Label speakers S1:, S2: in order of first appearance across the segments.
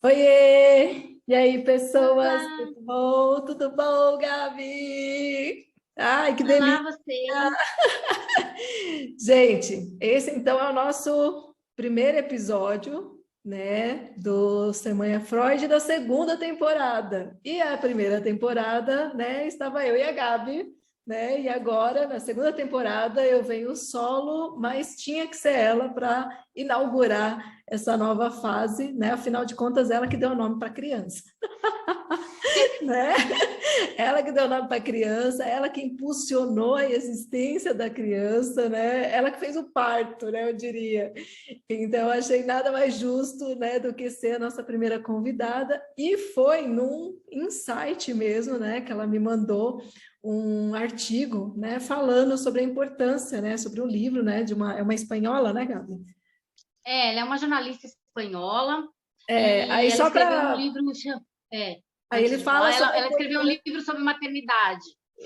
S1: Oiê! E aí, pessoas?
S2: Olá,
S1: Tudo bom? Tudo bom, Gabi? Ai, que
S2: olá
S1: delícia!
S2: você.
S1: Gente, esse então é o nosso primeiro episódio, né, do Semana Freud da segunda temporada. E a primeira temporada, né, estava eu e a Gabi, né? E agora, na segunda temporada, eu venho solo, mas tinha que ser ela para inaugurar essa nova fase, né? Afinal de contas, ela que deu o nome para a criança, né? Ela que deu o nome para a criança, ela que impulsionou a existência da criança, né? Ela que fez o parto, né? Eu diria. Então, eu achei nada mais justo, né, do que ser a nossa primeira convidada. E foi num insight mesmo, né, que ela me mandou um artigo, né, falando sobre a importância, né, sobre o livro, né, é uma espanhola, né, Gabi?
S2: Ela é uma jornalista espanhola
S1: Aí
S2: e ela
S1: só
S2: escreveu um
S1: para
S2: livro.
S1: aí
S2: Antes
S1: ele
S2: de
S1: fala
S2: falar,
S1: sobre a
S2: ela escreveu um
S1: importância.
S2: livro sobre maternidade.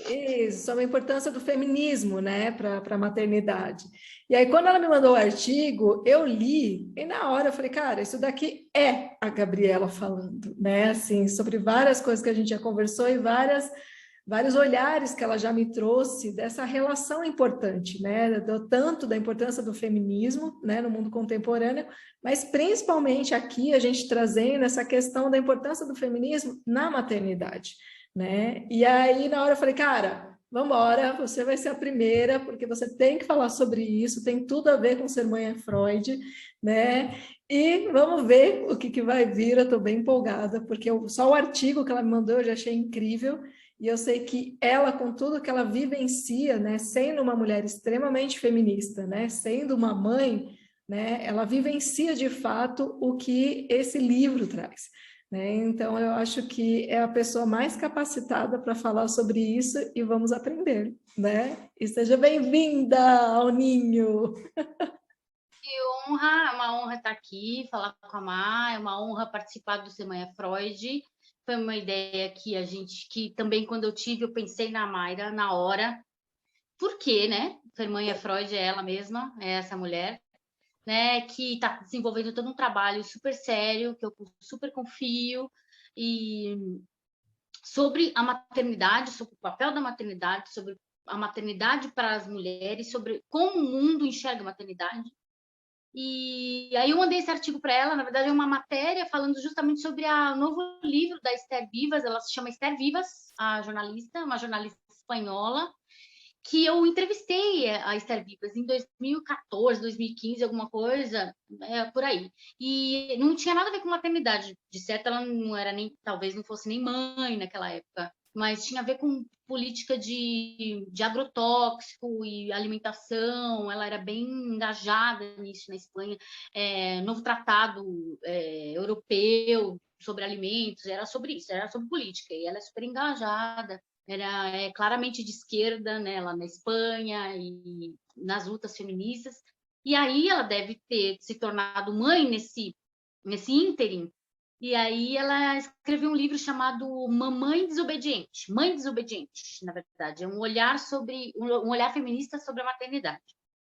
S1: Isso, sobre a importância do feminismo, né, para a maternidade. E aí, quando ela me mandou o artigo, eu li, e na hora eu falei, cara, isso daqui é a Gabriela falando, né, assim, sobre várias coisas que a gente já conversou e vários olhares que ela já me trouxe dessa relação importante, né, tanto da importância do feminismo, né, no mundo contemporâneo, mas principalmente aqui a gente trazendo essa questão da importância do feminismo na maternidade, né? E aí, na hora, eu falei, cara, vamos embora, você vai ser a primeira, porque você tem que falar sobre isso, tem tudo a ver com ser mãe é Freud, né? E vamos ver o que vai vir. Eu estou bem empolgada, porque só o artigo que ela me mandou eu já achei incrível, e eu sei que ela, com tudo que ela vivencia, né, sendo uma mulher extremamente feminista, né, sendo uma mãe, né, ela vivencia de fato o que esse livro traz, né? Então, eu acho que é a pessoa mais capacitada para falar sobre isso e vamos aprender, né? E seja bem-vinda ao Ninho!
S2: É uma honra estar aqui, falar com a Má, é uma honra participar do Semana Freud. Foi uma ideia que também quando eu tive, eu pensei na Mayra na hora. Por quê, né? Semana Freud é ela mesma, é essa mulher, né, que está desenvolvendo todo um trabalho super sério, que eu super confio, e sobre a maternidade, sobre o papel da maternidade, sobre a maternidade para as mulheres, sobre como o mundo enxerga a maternidade. E aí eu mandei esse artigo para ela, na verdade é uma matéria falando justamente sobre o novo livro da Esther Vivas, ela se chama Esther Vivas, a jornalista, uma jornalista espanhola, que eu entrevistei a Esther Vivas em 2014, 2015, alguma coisa, por aí. E não tinha nada a ver com maternidade. De certo, ela não era nem, talvez não fosse nem mãe naquela época, mas tinha a ver com política de agrotóxico e alimentação. Ela era bem engajada nisso na Espanha. Novo tratado europeu sobre alimentos, era sobre isso, era sobre política. E ela é super engajada, era claramente de esquerda, né, lá na Espanha e nas lutas feministas. E aí ela deve ter se tornado mãe nesse ínterim. E aí ela escreveu um livro chamado Mamãe Desobediente, Mãe Desobediente, na verdade, é um olhar feminista sobre a maternidade.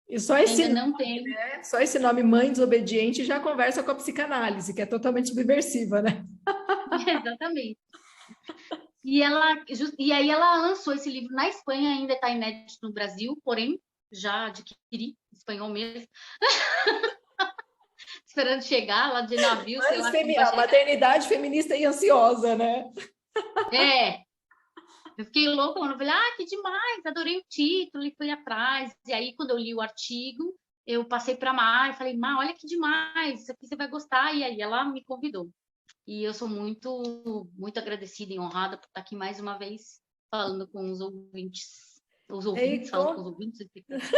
S1: E só
S2: Que
S1: esse
S2: ainda
S1: nome,
S2: não tem.
S1: né? Só esse nome Mãe Desobediente já conversa com a psicanálise, que é totalmente subversiva, né?
S2: Exatamente. E aí ela lançou esse livro na Espanha, ainda está inédito no Brasil, porém já adquiri espanhol mesmo, esperando chegar lá de navio, sei lá quando vai
S1: A
S2: chegar.
S1: maternidade feminista e ansiosa, né?
S2: É, eu fiquei louca, eu falei, que demais, adorei o título e fui atrás. E aí, quando eu li o artigo, eu passei para a Mar e falei, Mar, olha que demais, isso aqui você vai gostar. E aí ela me convidou. E eu sou muito, muito agradecida e honrada por estar aqui mais uma vez falando com os ouvintes. Os
S1: E
S2: ouvintes, falando com
S1: com...
S2: os ouvintes, espectadores.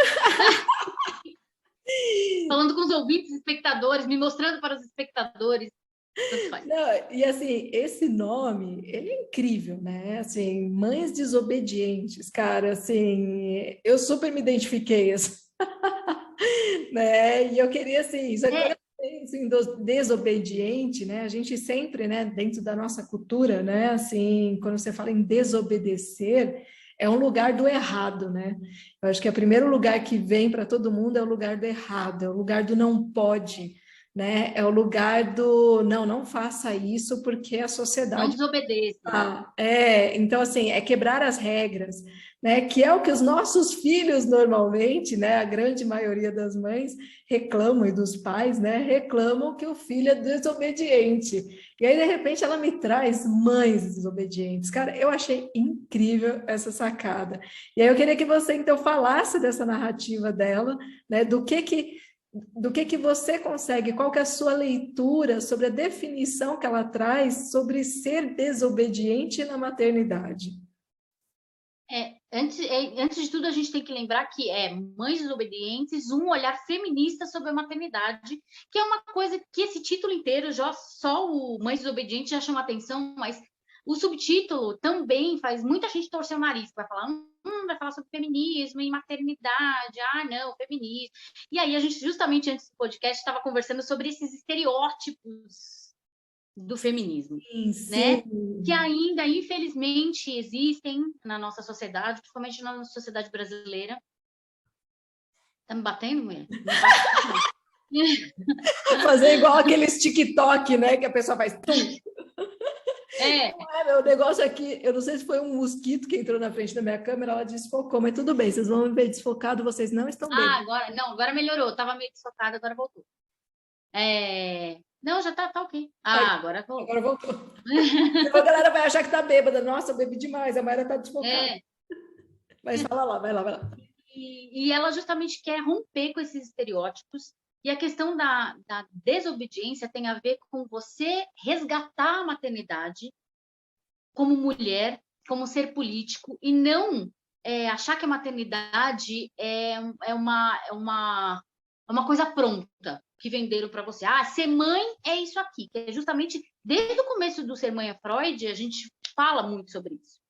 S2: Falando com os ouvintes, espectadores, me mostrando para os espectadores, tanto faz.
S1: Não, e assim, esse nome, ele é incrível, né? Assim, Mães Desobedientes, cara, assim, eu super me identifiquei, assim, né? E eu queria, assim, só que quando
S2: É,
S1: eu penso em desobediente, né? A gente sempre, né, dentro da nossa cultura, né? Assim, quando você fala em desobedecer, é um lugar do errado, né? Eu acho que é o primeiro lugar que vem para todo mundo é o lugar do errado, é o lugar do não pode, né? É o lugar do não faça isso porque a
S2: Não
S1: sociedade
S2: desobedeça.
S1: então assim, é quebrar as regras, né? Que é o que os nossos filhos normalmente, né? A grande maioria das mães reclamam e dos pais, né? Reclamam que o filho é desobediente. E aí, de repente, ela me traz mães desobedientes. Cara, eu achei incrível essa sacada. E aí eu queria que você, então, falasse dessa narrativa dela, né? Do que você consegue, qual que é a sua leitura sobre a definição que ela traz sobre ser desobediente na maternidade?
S2: Antes de tudo, a gente tem que lembrar que Mães Desobedientes, um olhar feminista sobre a maternidade, que é uma coisa que esse título inteiro, já só o Mães Desobedientes já chama atenção, mas o subtítulo também faz muita gente torcer o nariz, vai falar sobre feminismo e maternidade, não, feminismo. E aí a gente, justamente antes do podcast, estava conversando sobre esses estereótipos do feminismo, né? Que ainda, infelizmente, existem na nossa sociedade, principalmente na nossa sociedade brasileira. Tá me batendo, mulher?
S1: Fazer igual aqueles TikTok, né? Que a pessoa faz tum. Meu negócio aqui, eu não sei se foi um mosquito que entrou na frente da minha câmera, ela desfocou, mas tudo bem, vocês vão me ver desfocado, vocês não estão bem.
S2: Agora melhorou, tava meio desfocada, agora voltou. Não, já tá ok. Agora voltou.
S1: Agora voltou. A galera vai achar que tá bêbada. Nossa, eu bebi demais, a Mayra tá desfocada. Mas fala lá, vai lá.
S2: E ela justamente quer romper com esses estereótipos. E a questão da desobediência tem a ver com você resgatar a maternidade como mulher, como ser político, e não achar que a maternidade é uma coisa pronta que venderam para você. Ser mãe é isso aqui, que é justamente desde o começo do Ser Mãe é Freud, a gente fala muito sobre isso,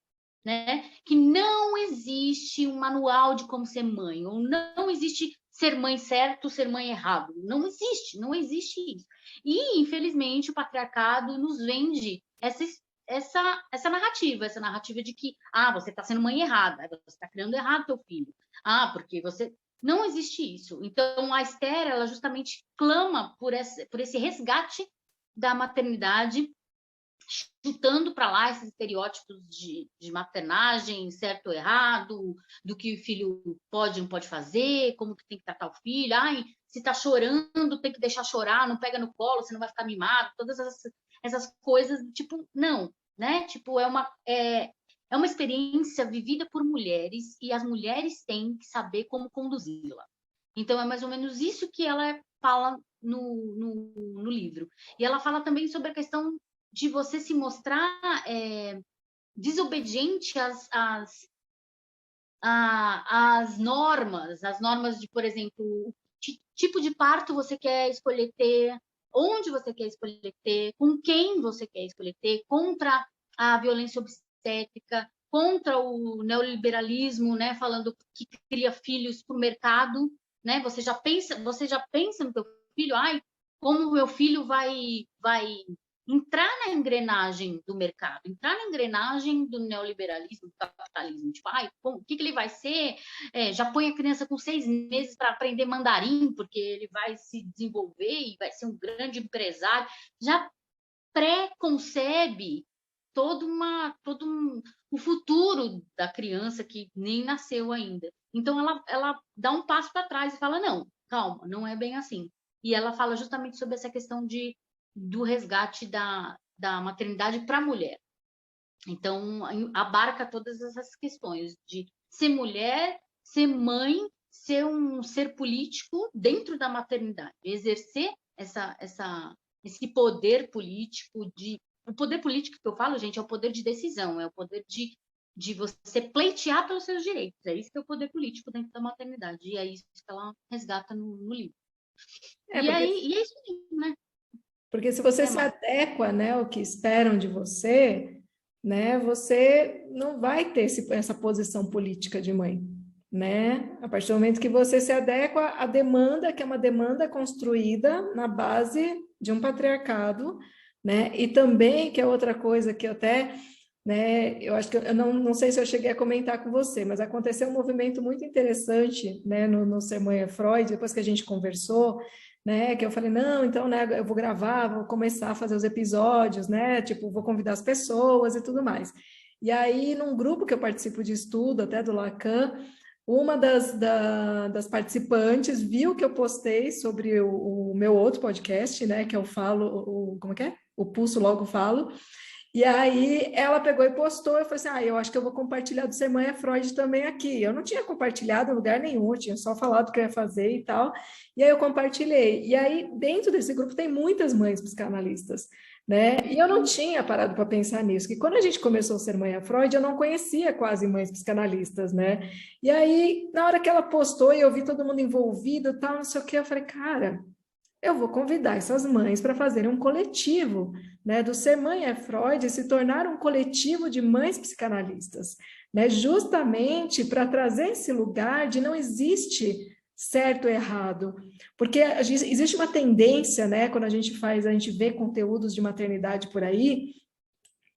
S2: né? Que não existe um manual de como ser mãe, ou não existe ser mãe certo, ser mãe errado. Não existe isso. E, infelizmente, o patriarcado nos vende essa narrativa de que você está sendo mãe errada, você está criando errado teu filho. Porque você... Não existe isso. Então, a Esther, ela justamente clama por esse resgate da maternidade, chutando para lá esses estereótipos de maternagem, certo ou errado, do que o filho pode ou não pode fazer, como que tem que tratar o filho. Se está chorando, tem que deixar chorar, não pega no colo, você não vai ficar mimado. Todas essas coisas, tipo, não, né? Tipo, é uma experiência vivida por mulheres e as mulheres têm que saber como conduzi-la. Então, é mais ou menos isso que ela fala no livro. E ela fala também sobre a questão de você se mostrar desobediente às normas de, por exemplo, que tipo de parto você quer escolher ter, onde você quer escolher ter, com quem você quer escolher ter, contra a violência obstétrica, contra o neoliberalismo, né, falando que cria filhos para o mercado, né? Você já pensa no teu filho, como o meu filho vai entrar na engrenagem do mercado, entrar na engrenagem do neoliberalismo, do capitalismo. Tipo, o que ele vai ser? Já põe a criança com 6 meses para aprender mandarim, porque ele vai se desenvolver e vai ser um grande empresário. Já pré-concebe todo o futuro da criança que nem nasceu ainda. Então, ela dá um passo para trás e fala, não, calma, não é bem assim. E ela fala justamente sobre essa questão do resgate da maternidade para a mulher. Então, abarca todas essas questões de ser mulher, ser mãe, ser um ser político dentro da maternidade, exercer esse poder político o poder político que eu falo, gente, é o poder de decisão, é o poder de você pleitear pelos seus direitos. É isso que é o poder político dentro da maternidade. E é isso que ela resgata no livro. E é isso mesmo, né?
S1: Porque se você se adequa, né, ao que esperam de você, né, você não vai ter essa posição política de mãe, né? A partir do momento que você se adequa à demanda, que é uma demanda construída na base de um patriarcado, né? E também, que é outra coisa que eu até, né, eu acho que eu não sei se eu cheguei a comentar com você, mas aconteceu um movimento muito interessante, né, no Ser Mãe é Freud, depois que a gente conversou, né? Que eu falei, não, então, né, eu vou gravar, vou começar a fazer os episódios, né? Tipo, vou convidar as pessoas e tudo mais. E aí, num grupo que eu participo de estudo, até do Lacan, uma das participantes viu que eu postei sobre o meu outro podcast, né? Que eu falo, como é que é? O Pulso Logo Falo. E aí ela pegou e postou, eu falei assim, eu acho que eu vou compartilhar do Ser Mãe é Freud também aqui. Eu não tinha compartilhado em lugar nenhum, eu tinha só falado o que eu ia fazer e tal. E aí eu compartilhei. E aí dentro desse grupo tem muitas mães psicanalistas, né? E eu não tinha parado para pensar nisso, que quando a gente começou o Ser Mãe é Freud, eu não conhecia quase mães psicanalistas, né? E aí, na hora que ela postou e eu vi todo mundo envolvido, tal, não sei o que, eu falei, cara, eu vou convidar essas mães para fazerem um coletivo, né, do Ser Mãe é Freud se tornar um coletivo de mães psicanalistas, né, justamente para trazer esse lugar de não existe certo ou errado, porque existe uma tendência, né, quando a gente vê conteúdos de maternidade por aí,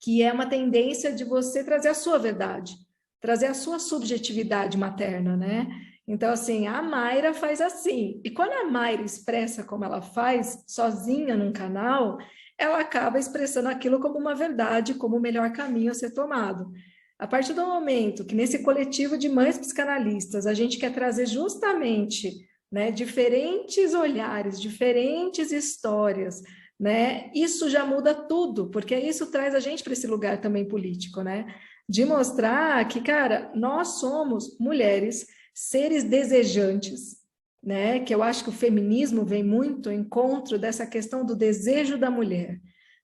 S1: que é uma tendência de você trazer a sua verdade, trazer a sua subjetividade materna, né? Então, assim, a Mayra faz assim. E quando a Mayra expressa como ela faz, sozinha num canal, ela acaba expressando aquilo como uma verdade, como o melhor caminho a ser tomado. A partir do momento que nesse coletivo de mães psicanalistas a gente quer trazer justamente, né, diferentes olhares, diferentes histórias, né? Isso já muda tudo, porque isso traz a gente para esse lugar também político, né? De mostrar que, cara, nós somos mulheres, seres desejantes, né? Que eu acho que o feminismo vem muito ao encontro dessa questão do desejo da mulher,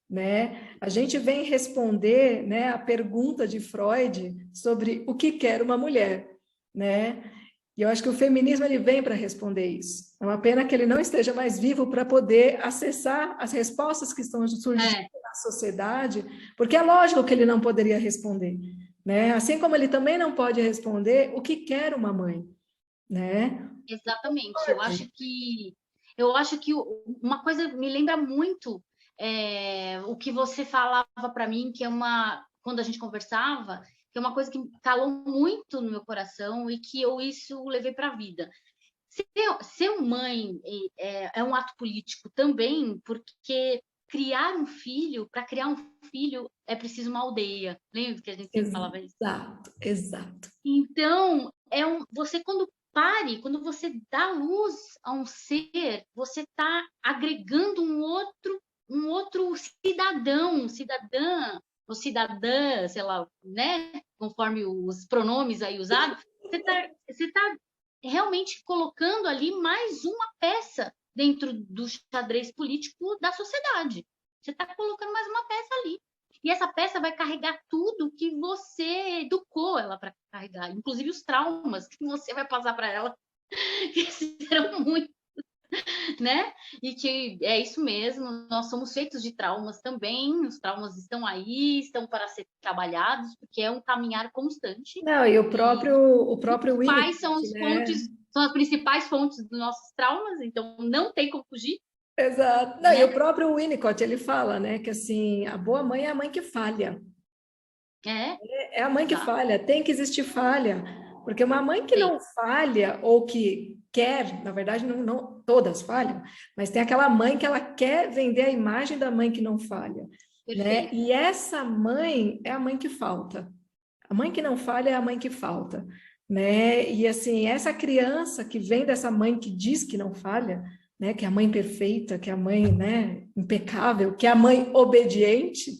S1: né? A gente vem responder, né, a pergunta de Freud sobre o que quer uma mulher, né? E eu acho que o feminismo ele vem para responder isso. É uma pena que ele não esteja mais vivo para poder acessar as respostas que estão surgindo na sociedade, porque é lógico que ele não poderia responder, né? Assim como ele também não pode responder o que quer uma mãe, né?
S2: Exatamente. Eu acho que uma coisa me lembra muito o que você falava para mim, que é quando a gente conversava, que é uma coisa que calou muito no meu coração e que eu isso levei para a vida. Ser mãe é um ato político também, porque para criar um filho é preciso uma aldeia. Lembra que a gente sempre falava isso?
S1: Exato, exato.
S2: Então, você quando você dá luz a um ser, você está agregando um outro cidadão, cidadã, ou cidadã, sei lá, né? Conforme os pronomes aí usados, você tá realmente colocando ali mais uma peça dentro do xadrez político da sociedade. Você está colocando mais uma peça ali. E essa peça vai carregar tudo que você educou ela para carregar, inclusive os traumas que você vai passar para ela, que serão muito, né? E que é isso mesmo, nós somos feitos de traumas também, os traumas estão aí, estão para ser trabalhados, porque é um caminhar constante.
S1: Não, e o próprio
S2: Os pais são
S1: Winnicott,
S2: as
S1: né?
S2: fontes, são as principais fontes dos nossos traumas, então não tem como fugir,
S1: Exato. Não, e o
S2: né?
S1: próprio Winnicott, ele fala, né, que assim, a boa mãe é a mãe que falha.
S2: É,
S1: É a mãe que
S2: exato,
S1: falha, tem que existir falha, porque uma mãe que
S2: tem,
S1: não falha ou que quer, na verdade, não todas falham, mas tem aquela mãe que ela quer vender a imagem da mãe que não falha, né?
S2: perfeito.
S1: E essa mãe é a mãe que falta. A mãe que não falha é a mãe que falta, né? E assim, essa criança que vem dessa mãe que diz que não falha, né, que é a mãe perfeita, que é a mãe, né, impecável, que é a mãe obediente,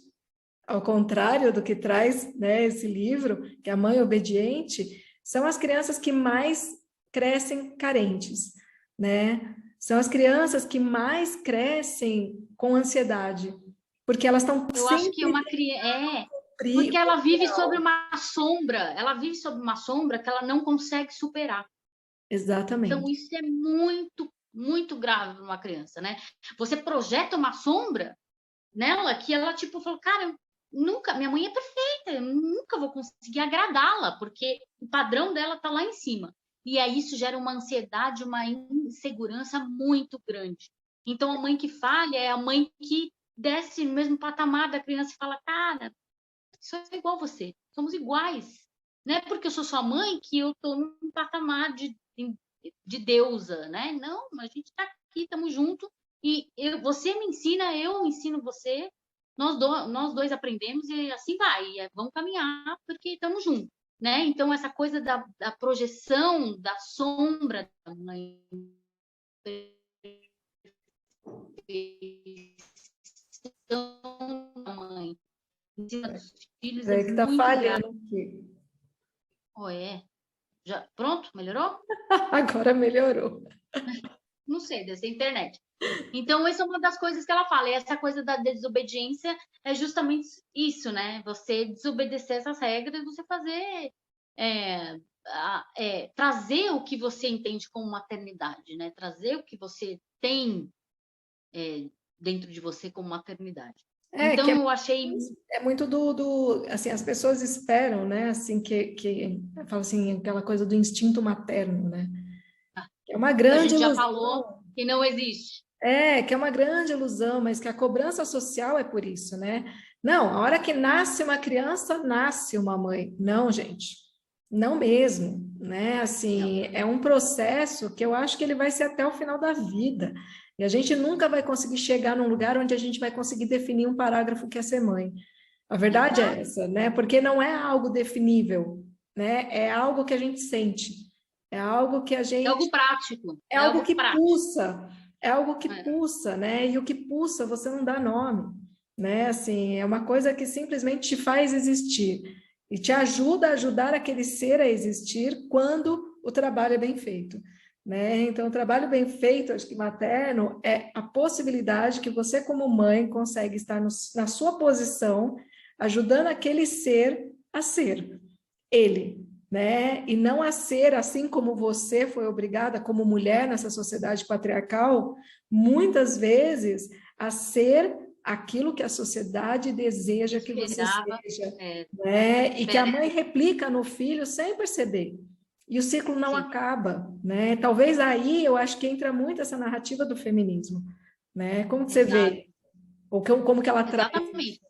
S1: ao contrário do que traz, né, esse livro, que é a mãe obediente, são as crianças que mais crescem carentes, né? São as crianças que mais crescem com ansiedade, porque elas estão
S2: Eu acho que
S1: sempre
S2: uma criança porque
S1: frio.
S2: ela vive sobre uma sombra, que ela não consegue superar. Então
S1: Exatamente.
S2: isso é muito, muito grave para uma criança, né? Você projeta uma sombra nela que ela tipo falou, cara, minha mãe é perfeita, eu nunca vou conseguir agradá-la, porque o padrão dela está lá em cima. E aí isso gera uma ansiedade, uma insegurança muito grande. Então a mãe que falha é a mãe que desce no mesmo patamar da criança e fala, cara, sou igual a você, somos iguais. Não é porque eu sou sua mãe que eu estou num patamar de deusa, né? Não, a gente está aqui, estamos juntos, e você me ensina, eu ensino você, nós dois aprendemos e assim vai, vamos caminhar porque estamos juntos, né? Então, essa coisa da projeção da sombra da mãe, da mãe em cima dos filhos é
S1: É que tá
S2: muito grave.
S1: falhando aqui.
S2: Oh, já, pronto? Melhorou?
S1: Agora melhorou.
S2: Não sei, dessa internet. Então, essa é uma das coisas que ela fala. E essa coisa da desobediência é justamente isso, né? Você desobedecer essas regras, você fazer... trazer o que você entende como maternidade, né? Trazer o que você tem dentro de você como maternidade. Então, eu achei...
S1: É muito assim, as pessoas esperam, né, assim, eu falo assim, aquela coisa do instinto materno, né? É uma
S2: A
S1: grande
S2: gente já
S1: ilusão.
S2: falou que não existe.
S1: Que é uma grande ilusão, mas que a cobrança social é por isso, né? Não, a hora que nasce uma criança, nasce uma mãe. Não, gente, não mesmo, né? Assim, é um processo que eu acho que ele vai ser até o final da vida. E a gente nunca vai conseguir chegar num lugar onde a gente vai conseguir definir um parágrafo que é ser mãe. A verdade é essa, né? Porque não é algo definível, né? É algo que a gente sente. É algo que a gente...
S2: É algo prático.
S1: É algo que
S2: prático.
S1: pulsa, é algo que pulsa, né? E o que pulsa você não dá nome, né? Assim, é uma coisa que simplesmente te faz existir e te ajuda a ajudar aquele ser a existir quando o trabalho é bem feito, né? Então, o trabalho bem feito, acho que materno, é a possibilidade que você, como mãe, consegue estar na sua posição, ajudando aquele ser a ser ele, né? E não a ser assim como você foi obrigada, como mulher nessa sociedade patriarcal, muitas vezes a ser aquilo que a sociedade deseja que você seja, né? E que a mãe replica no filho sem perceber. E o ciclo não acaba, né? Talvez aí eu acho que entra muito essa narrativa do feminismo, né? Como que você vê? Ou como que ela traz?
S2: Exatamente.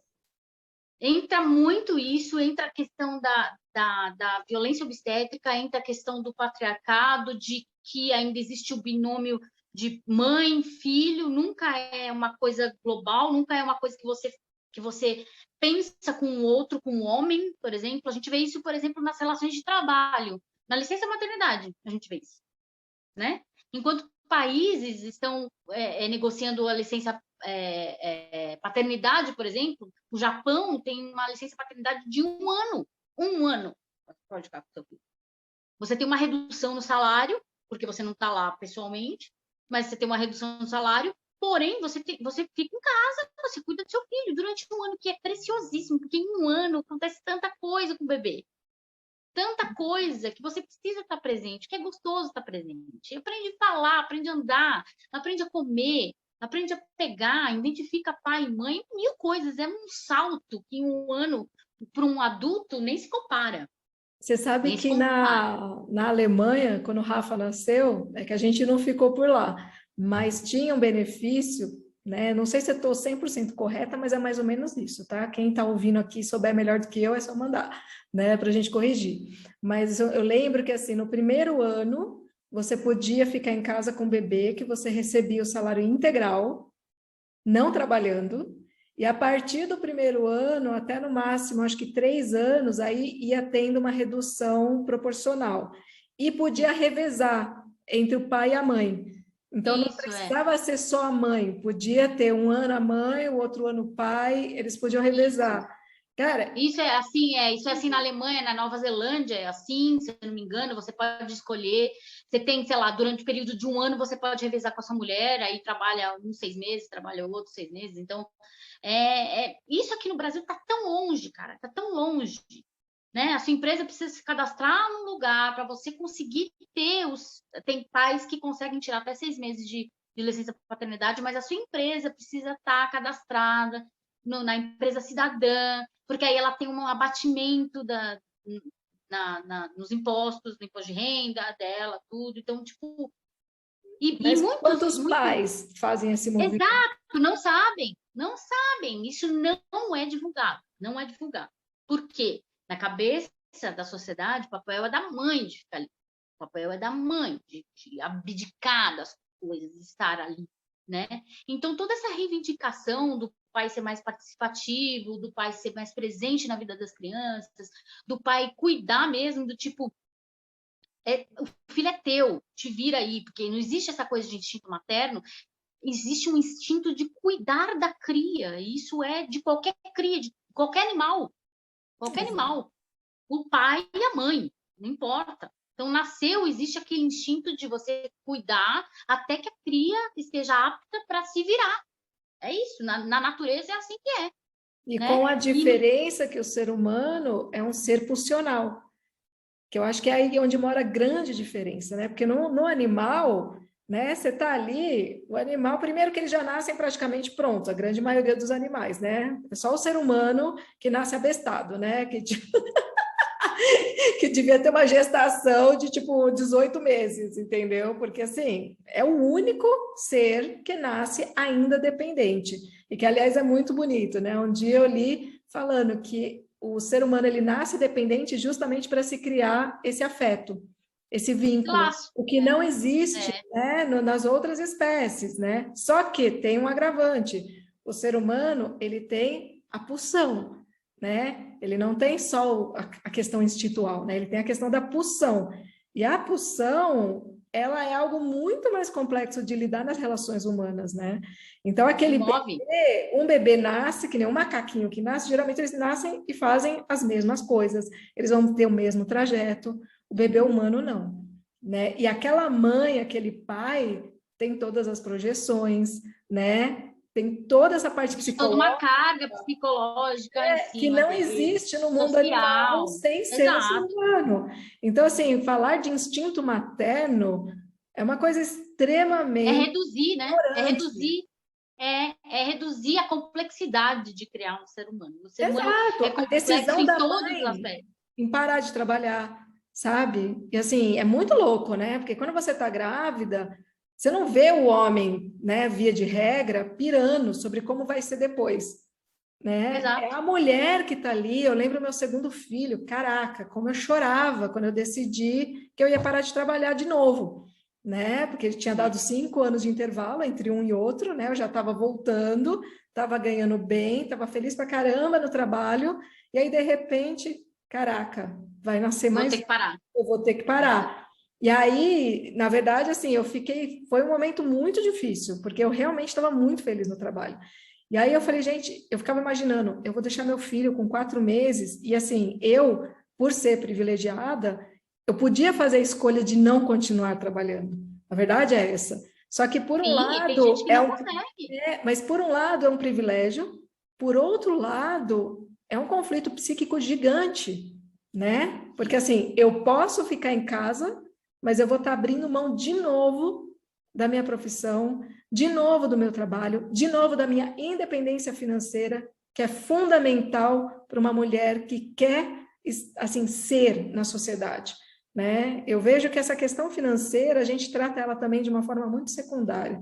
S2: Entra muito isso, entra a questão da violência obstétrica, entra a questão do patriarcado, de que ainda existe o binômio de mãe, filho, nunca é uma coisa global, nunca é uma coisa que você pensa com o outro, com o homem, por exemplo. A gente vê isso, por exemplo, nas relações de trabalho, na licença maternidade, a gente vê isso, né? Enquanto países estão negociando a licença paternidade, por exemplo, o Japão tem uma licença paternidade de 1 ano. 1 ano. Pode ficar com seu filho. Você tem uma redução no salário, porque você não está lá pessoalmente, mas você tem uma redução no salário, porém, você fica em casa, você cuida do seu filho durante 1 ano, que é preciosíssimo, porque em 1 ano acontece tanta coisa com o bebê. Tanta coisa que você precisa estar presente, que é gostoso estar presente. Aprende a falar, aprende a andar, aprende a comer, aprende a pegar, identifica pai e mãe, 1000 coisas. É um salto que 1 ano para um adulto nem se compara.
S1: Você sabe que na Alemanha, quando o Rafa nasceu, é que a gente não ficou por lá, mas tinha um benefício, né? Não sei se eu estou 100% correta, mas é mais ou menos isso, tá? Quem está ouvindo aqui souber melhor do que eu, é só mandar, né? Para a gente corrigir. Mas eu lembro que, assim, no primeiro ano, você podia ficar em casa com o bebê, que você recebia o salário integral, não trabalhando, e a partir do primeiro ano, até no máximo, acho que 3 anos, aí ia tendo uma redução proporcional. E podia revezar entre o pai e a mãe. Então, não precisava ser só a mãe, podia ter 1 ano a mãe, o outro ano o pai, eles podiam revezar. Cara,
S2: isso é assim na Alemanha, na Nova Zelândia, é assim, se eu não me engano, você pode escolher, você tem, sei lá, durante o período de 1 ano você pode revezar com a sua mulher, aí trabalha uns 6 meses, trabalha outros 6 meses, então isso aqui no Brasil tá tão longe, cara, tá tão longe, né? A sua empresa precisa se cadastrar num lugar para você conseguir tem pais que conseguem tirar até 6 meses de licença paternidade, mas a sua empresa precisa estar cadastrada na empresa cidadã, porque aí ela tem um abatimento nos impostos, no imposto de renda dela, tudo. Então, tipo...
S1: mas quantos pais fazem esse movimento?
S2: Exato, não sabem. Isso não é divulgado, não é divulgado. Por quê? Na cabeça da sociedade, o papel é da mãe de ficar ali. O papel é da mãe de abdicar das coisas, estar ali, né? Então, toda essa reivindicação do pai ser mais participativo, do pai ser mais presente na vida das crianças, do pai cuidar mesmo, do tipo, o filho é teu, te vira aí, porque não existe essa coisa de instinto materno, existe um instinto de cuidar da cria, e isso é de qualquer cria, de qualquer animal, qualquer animal. O pai e a mãe, não importa. Então, nasceu, existe aquele instinto de você cuidar até que a cria esteja apta para se virar. É isso, na natureza é assim que é.
S1: E
S2: Né?
S1: com a diferença que o ser humano é um ser pulsional, que eu acho que é aí onde mora a grande diferença, né? Porque no animal, né, você tá ali, o animal, primeiro que eles já nascem praticamente prontos, a grande maioria dos animais, né? É só o ser humano que nasce abestado, né? Que, que devia ter uma gestação de tipo 18 meses, entendeu? Porque assim, é o único ser que nasce ainda dependente. E que, aliás, é muito bonito, né? Um dia eu li falando que o ser humano ele nasce dependente justamente para se criar esse afeto, esse vínculo,
S2: Laço,
S1: o que não existe,
S2: é.
S1: né, nas outras espécies, né? Só que tem um agravante. O ser humano, ele tem a pulsão, né? Ele não tem só a questão instintual, né? Ele tem a questão da pulsão. E a pulsão, ela é algo muito mais complexo de lidar nas relações humanas, né? Então, aquele bebê, um bebê nasce, que nem um macaquinho que nasce, geralmente eles nascem e fazem as mesmas coisas, eles vão ter o mesmo trajeto, o bebê humano não, né? E aquela mãe, aquele pai, tem todas as projeções, né? Tem toda essa parte
S2: Toda uma
S1: psicológica
S2: carga psicológica em
S1: que
S2: cima
S1: não
S2: dele,
S1: existe no mundo animal
S2: social.
S1: sem ser um ser
S2: Exato.
S1: humano. Então, assim, falar de instinto materno é uma coisa
S2: É
S1: extremamente
S2: reduzir, né?
S1: ignorante.
S2: É reduzir a complexidade de criar um ser humano. O ser humano é
S1: Exato, a
S2: complexo
S1: decisão
S2: em
S1: da
S2: todos os
S1: mãe
S2: aspectos.
S1: em parar de trabalhar, sabe? E assim, é muito louco, né? Porque quando você está grávida, você não vê o homem, né, via de regra, pirando sobre como vai ser depois. Né? É
S2: Exato.
S1: a mulher que está ali. Eu lembro meu segundo filho, caraca, como eu chorava quando eu decidi que eu ia parar de trabalhar de novo, né? Porque ele tinha dado 5 anos de intervalo entre um e outro, né? Eu já estava voltando, estava ganhando bem, estava feliz pra caramba no trabalho, e aí de repente, caraca, vai nascer
S2: Vou
S1: mais
S2: ter
S1: um,
S2: que parar.
S1: eu vou ter que parar. E aí, na verdade, assim, foi um momento muito difícil, porque eu realmente estava muito feliz no trabalho. E aí eu falei, gente, eu ficava imaginando, eu vou deixar meu filho com 4 meses, e assim, eu, por ser privilegiada, eu podia fazer a escolha de não continuar trabalhando. A verdade é essa. Só que por um
S2: Sim, e tem gente
S1: lado
S2: que não consegue.
S1: mas por um lado é um privilégio, por outro lado é um conflito psíquico gigante, né? Porque assim, eu posso ficar em casa, mas eu vou estar abrindo mão de novo da minha profissão, de novo do meu trabalho, de novo da minha independência financeira, que é fundamental para uma mulher que quer assim ser na sociedade, né? Eu vejo que essa questão financeira a gente trata ela também de uma forma muito secundária,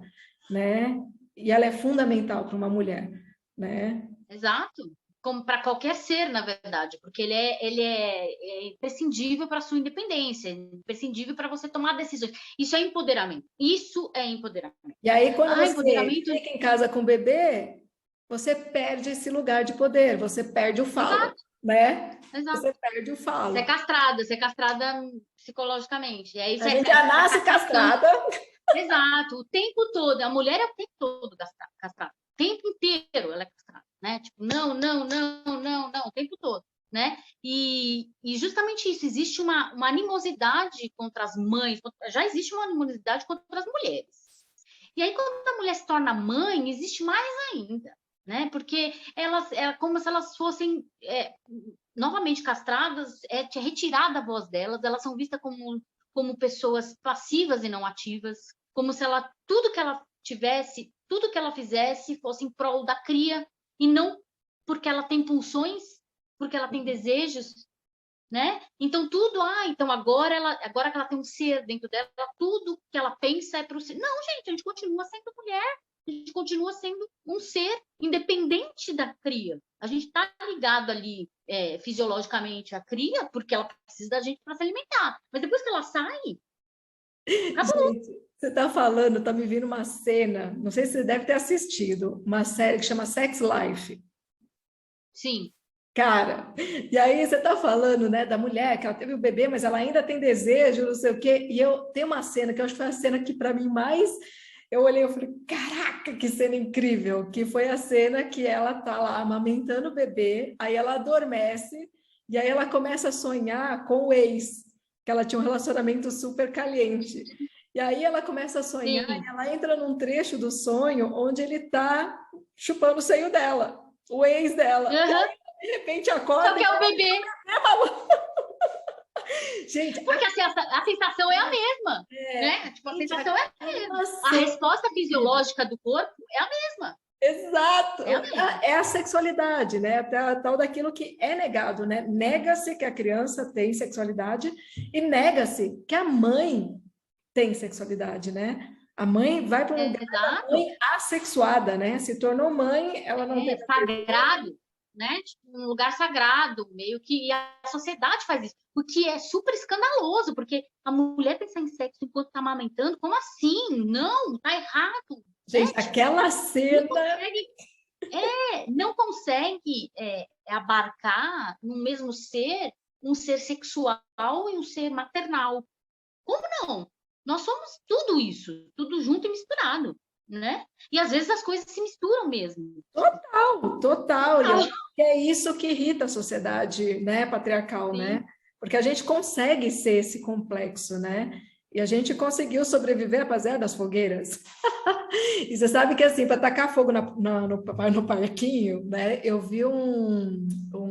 S1: né? E ela é fundamental para uma mulher, né?
S2: Exato. Como para qualquer ser, na verdade, porque é imprescindível para a sua independência, é imprescindível para você tomar decisões. Isso é empoderamento. Isso é empoderamento.
S1: E aí, quando você
S2: Empoderamento.
S1: fica em casa com o bebê, você perde esse lugar de poder, você perde o falo,
S2: Exato,
S1: né?
S2: exato.
S1: Você perde o falo.
S2: Você é castrada psicologicamente. E aí
S1: A
S2: você,
S1: gente já
S2: essa
S1: nasce
S2: castração.
S1: castrada.
S2: Exato, o tempo todo. A mulher é o tempo todo castrada. O tempo inteiro ela é castrada, né? Tipo, não, não, não, não, não, o tempo todo, né? E justamente isso, existe uma animosidade contra as mães, já existe uma animosidade contra as mulheres. E aí, quando a mulher se torna mãe, existe mais ainda, né? Porque elas, é como se elas fossem novamente castradas, é retirada a voz delas, elas são vistas como pessoas passivas e não ativas, como se tudo que ela tivesse, tudo que ela fizesse fosse em prol da cria, e não porque ela tem pulsões, porque ela tem desejos, né? Então então agora que ela tem um ser dentro dela, tudo que ela pensa é para o ser. Não, gente, a gente continua sendo mulher, a gente continua sendo um ser independente da cria. A gente está ligado ali fisiologicamente à cria, porque ela precisa da gente para se alimentar. Mas depois que ela sai, acabou.
S1: Gente, Você está falando, está me vindo uma cena, não sei se você deve ter assistido, uma série que chama Sex Life.
S2: Sim.
S1: Cara, e aí você está falando, né, da mulher que ela teve o bebê, mas ela ainda tem desejo, não sei o quê. E eu tenho uma cena que eu acho que foi a cena que para mim mais eu olhei e falei, caraca, que cena incrível, que foi a cena que ela tá lá amamentando o bebê, aí ela adormece e aí ela começa a sonhar com o ex, que ela tinha um relacionamento super caliente. E aí ela começa a sonhar
S2: Sim.
S1: e ela entra num trecho do sonho onde ele tá chupando o seio dela, o ex dela.
S2: Uhum.
S1: De repente
S2: Só
S1: acorda
S2: que
S1: e
S2: é o bebê.
S1: gente,
S2: Porque assim, a sensação é a mesma, né? Tipo, a
S1: gente,
S2: sensação é a mesma.
S1: aquela
S2: A
S1: cena,
S2: resposta fisiológica do corpo é a mesma.
S1: exato,
S2: É a mesma.
S1: é a sexualidade, né? Até a tal daquilo que é negado, né? Nega-se que a criança tem sexualidade e nega-se que a mãe tem sexualidade, né? A mãe vai para um lugar da
S2: Exato.
S1: mãe assexuada, né? Se tornou mãe, ela não
S2: É
S1: teve.
S2: sagrado, né? Tipo, um lugar sagrado, meio que e a sociedade faz isso. O que é super escandaloso, porque a mulher pensar em sexo enquanto está amamentando, como assim? Não, tá errado, né?
S1: Gente, aquela
S2: Não
S1: cena.
S2: consegue, não consegue abarcar no mesmo ser um ser sexual e um ser maternal. Como não? Nós somos tudo isso, tudo junto e misturado, né? E às vezes as coisas se misturam mesmo.
S1: Total, total. E eu
S2: Total.
S1: acho que é isso que irrita a sociedade, né, patriarcal, né?
S2: Sim.
S1: Porque a gente consegue ser esse complexo, né? E a gente conseguiu sobreviver, apesar das fogueiras. E você sabe que, assim, para tacar fogo no parquinho, né? Eu vi um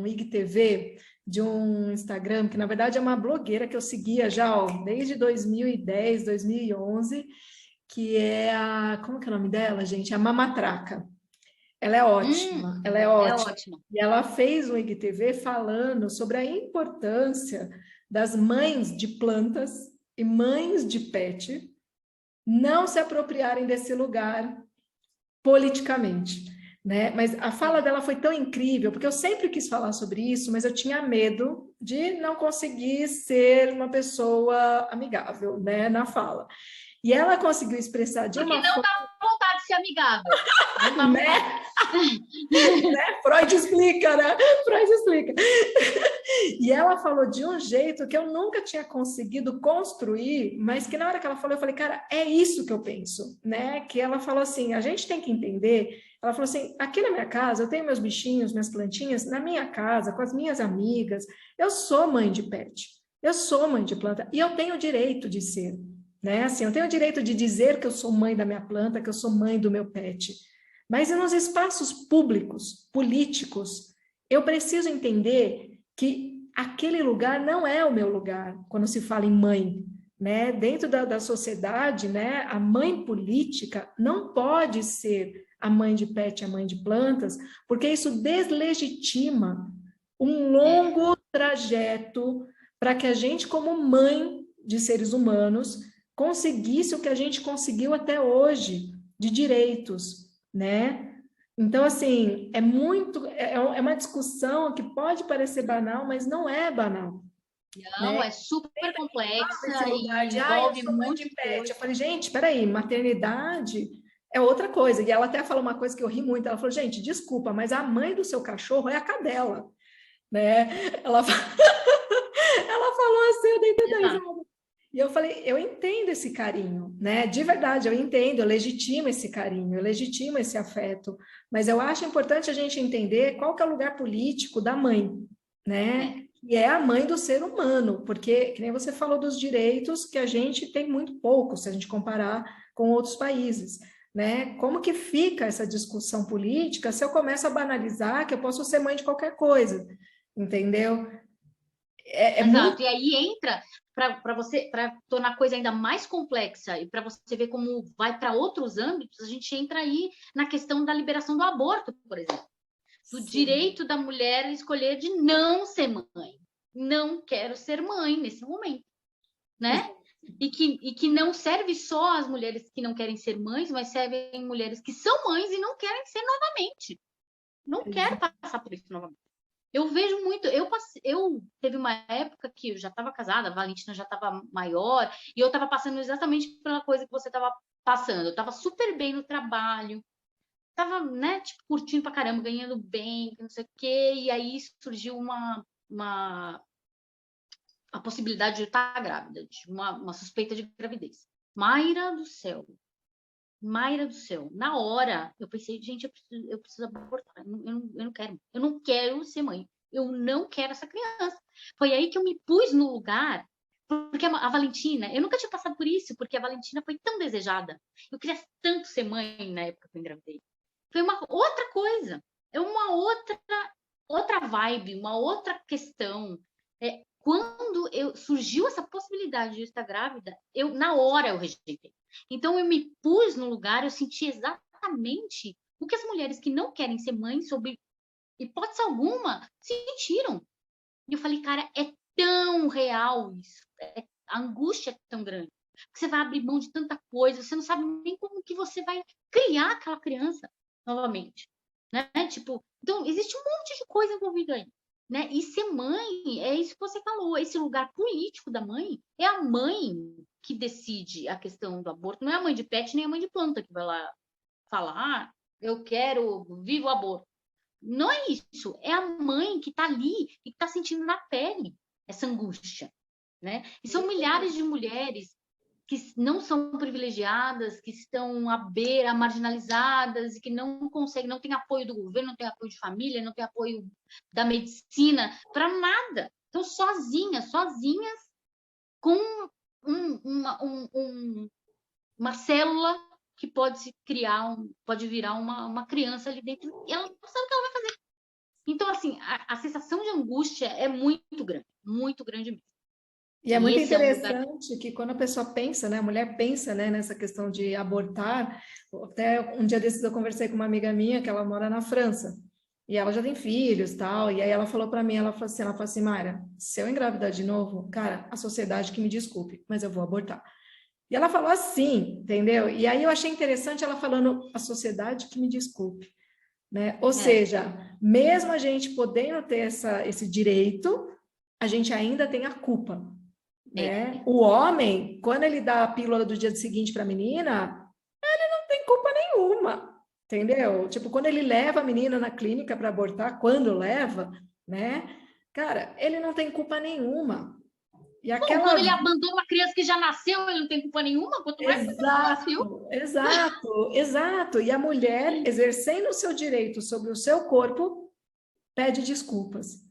S1: IGTV de um Instagram, que na verdade é uma blogueira que eu seguia já, ó, desde 2010, 2011, que é a... Como que é o nome dela, gente? A Mamatraca. Ela é ótima, ela é
S2: É
S1: ótima.
S2: ótimo.
S1: E ela fez um IGTV falando sobre a importância das mães de plantas e mães de pet não se apropriarem desse lugar politicamente, né? Mas a fala dela foi tão incrível, porque eu sempre quis falar sobre isso, mas eu tinha medo de não conseguir ser uma pessoa amigável, né, na fala. E ela conseguiu expressar de
S2: Porque
S1: uma
S2: não
S1: forma,
S2: dá vontade de ser amigável. Não dá vontade.
S1: né? Freud explica, né? Freud explica. E ela falou de um jeito que eu nunca tinha conseguido construir, mas que na hora que ela falou, eu falei, cara, é isso que eu penso, né? Que ela falou assim, a gente tem que entender. Ela falou assim, aqui na minha casa eu tenho meus bichinhos, minhas plantinhas, na minha casa, com as minhas amigas. Eu sou mãe de pet, eu sou mãe de planta e eu tenho o direito de ser, né? Assim, eu tenho o direito de dizer que eu sou mãe da minha planta, que eu sou mãe do meu pet. Mas e nos espaços públicos, políticos, eu preciso entender que aquele lugar não é o meu lugar quando se fala em mãe, né? Dentro da sociedade, né? A mãe política não pode ser a mãe de pet, a mãe de plantas, porque isso deslegitima um longo trajeto para que a gente, como mãe de seres humanos, conseguisse o que a gente conseguiu até hoje de direitos, né? Então, assim, é uma discussão que pode parecer banal, mas não é banal,
S2: Não,
S1: né?
S2: é super
S1: Esse
S2: complexa
S1: lugar
S2: e
S1: de, eu
S2: envolve
S1: sou mãe
S2: muita
S1: de pet.
S2: coisa.
S1: Eu falei, gente, peraí, maternidade é outra coisa. E ela até falou uma coisa que eu ri muito. Ela falou, gente, desculpa, mas a mãe do seu cachorro é a cadela, né? Ela, ela falou assim, eu dei tanta
S2: Exato.
S1: risada. E eu falei, eu entendo esse carinho, né? De verdade, eu entendo, eu legitimo esse carinho, eu legitimo esse afeto, mas eu acho importante a gente entender qual que é o lugar político da mãe,
S2: É.
S1: né? E é a mãe do ser humano, porque, que nem você falou dos direitos, que a gente tem muito pouco, se a gente comparar com outros países, né? Como que fica essa discussão política se eu começo a banalizar que eu posso ser mãe de qualquer coisa, entendeu? É muito...
S2: Exato. E aí entra para tornar a coisa ainda mais complexa e para você ver como vai para outros âmbitos, a gente entra aí na questão da liberação do aborto, por exemplo, do
S1: Sim.
S2: direito da mulher escolher de não ser mãe. Não quero ser mãe nesse momento, né? E que não serve só às mulheres que não querem ser mães, mas servem mulheres que são mães e não querem ser novamente. Não quero passar por isso novamente. Eu vejo muito. Teve uma época que eu já estava casada, a Valentina já estava maior, e eu estava passando exatamente pela coisa que você estava passando. Eu estava super bem no trabalho, estava, né, tipo, curtindo pra caramba, ganhando bem, não sei o quê, e aí surgiu a possibilidade de eu estar grávida, de uma suspeita de gravidez. Mayra do céu. Mayra do céu, na hora eu pensei, gente, eu preciso abortar, eu não quero ser mãe, eu não quero essa criança. Foi aí que eu me pus no lugar, porque a Valentina, eu nunca tinha passado por isso, porque a Valentina foi tão desejada, eu queria tanto ser mãe na época que eu engravidei. Foi uma outra coisa, é uma outra vibe, uma outra questão. Quando surgiu essa possibilidade de eu estar grávida, na hora eu rejeitei. Então, eu me pus no lugar, eu senti exatamente o que as mulheres que não querem ser mães, sob hipótese alguma, sentiram. E eu falei, cara, é tão real isso. A angústia é tão grande. Você vai abrir mão de tanta coisa, você não sabe nem como que você vai criar aquela criança novamente. Né? Tipo, então, existe um monte de coisa envolvida aí. Né? E ser mãe, é isso que você falou, esse lugar político da mãe, é a mãe que decide a questão do aborto, não é a mãe de pet nem a mãe de planta que vai lá falar, eu quero, viva o aborto. Não é isso, é a mãe que está ali e que está sentindo na pele essa angústia. Né? E são milhares de mulheres que não são privilegiadas, que estão à beira, marginalizadas e que não conseguem, não têm apoio do governo, não têm apoio de família, não têm apoio da medicina, para nada. Então, sozinhas com uma célula que pode se criar, pode virar uma criança ali dentro, e ela não sabe o que ela vai fazer. Então, assim, a sensação de angústia é muito grande mesmo.
S1: E é muito interessante que quando a pessoa pensa, né, a mulher pensa, né, nessa questão de abortar, até um dia desses eu conversei com uma amiga minha que ela mora na França, e ela já tem filhos, tal, e aí ela falou para mim, ela falou assim, Mayra, se eu engravidar de novo, cara, a sociedade que me desculpe, mas eu vou abortar. E ela falou assim, entendeu? E aí eu achei interessante ela falando, a sociedade que me desculpe, né? Ou seja, mesmo a gente podendo ter esse direito, a gente ainda tem a culpa. Né? O homem, quando ele dá a pílula do dia seguinte para a menina, ele não tem culpa nenhuma, entendeu? Tipo, quando ele leva a menina na clínica para abortar, quando leva, né? Cara, ele não tem culpa nenhuma. E
S2: aquela... Quando ele abandona uma criança que já nasceu, ele não tem culpa nenhuma, quanto mais
S1: exato, exato. E a mulher, exercendo o seu direito sobre o seu corpo, pede desculpas.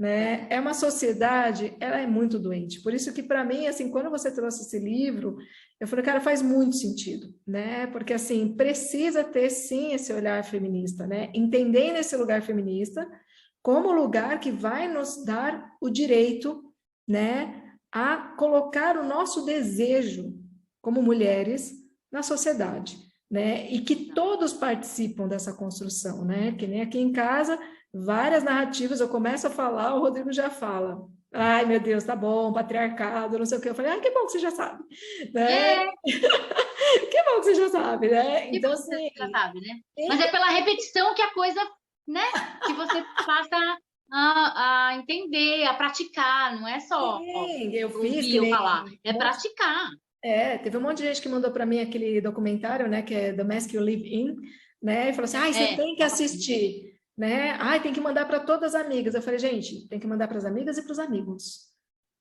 S1: Né? É uma sociedade, ela é muito doente. Por isso que, para mim, assim, quando você trouxe esse livro, eu falei, cara, faz muito sentido, né? Porque, assim, precisa ter, sim, esse olhar feminista, né? Entendendo esse lugar feminista como lugar que vai nos dar o direito, né, a colocar o nosso desejo como mulheres na sociedade, né? E que todos participam dessa construção, né? Que nem aqui em casa, várias narrativas, eu começo a falar, o Rodrigo já fala. Ai, meu Deus, tá bom, patriarcado, não sei o quê. Eu falei, ah, que bom que você já sabe. Né? Que bom que você já sabe, né? Então, assim... Você
S2: já sabe, né? Mas é pela repetição que a coisa, né? Que você passa a entender, a praticar, não é só
S1: Sim, eu fiz
S2: ouvir ou falar, é praticar.
S1: Teve um monte de gente que mandou para mim aquele documentário, né, que é The Mask You Live In, né, e falou assim, ai, você tem que assistir, né, ai, tem que mandar para todas as amigas. Eu falei, gente, tem que mandar para as amigas e para os amigos,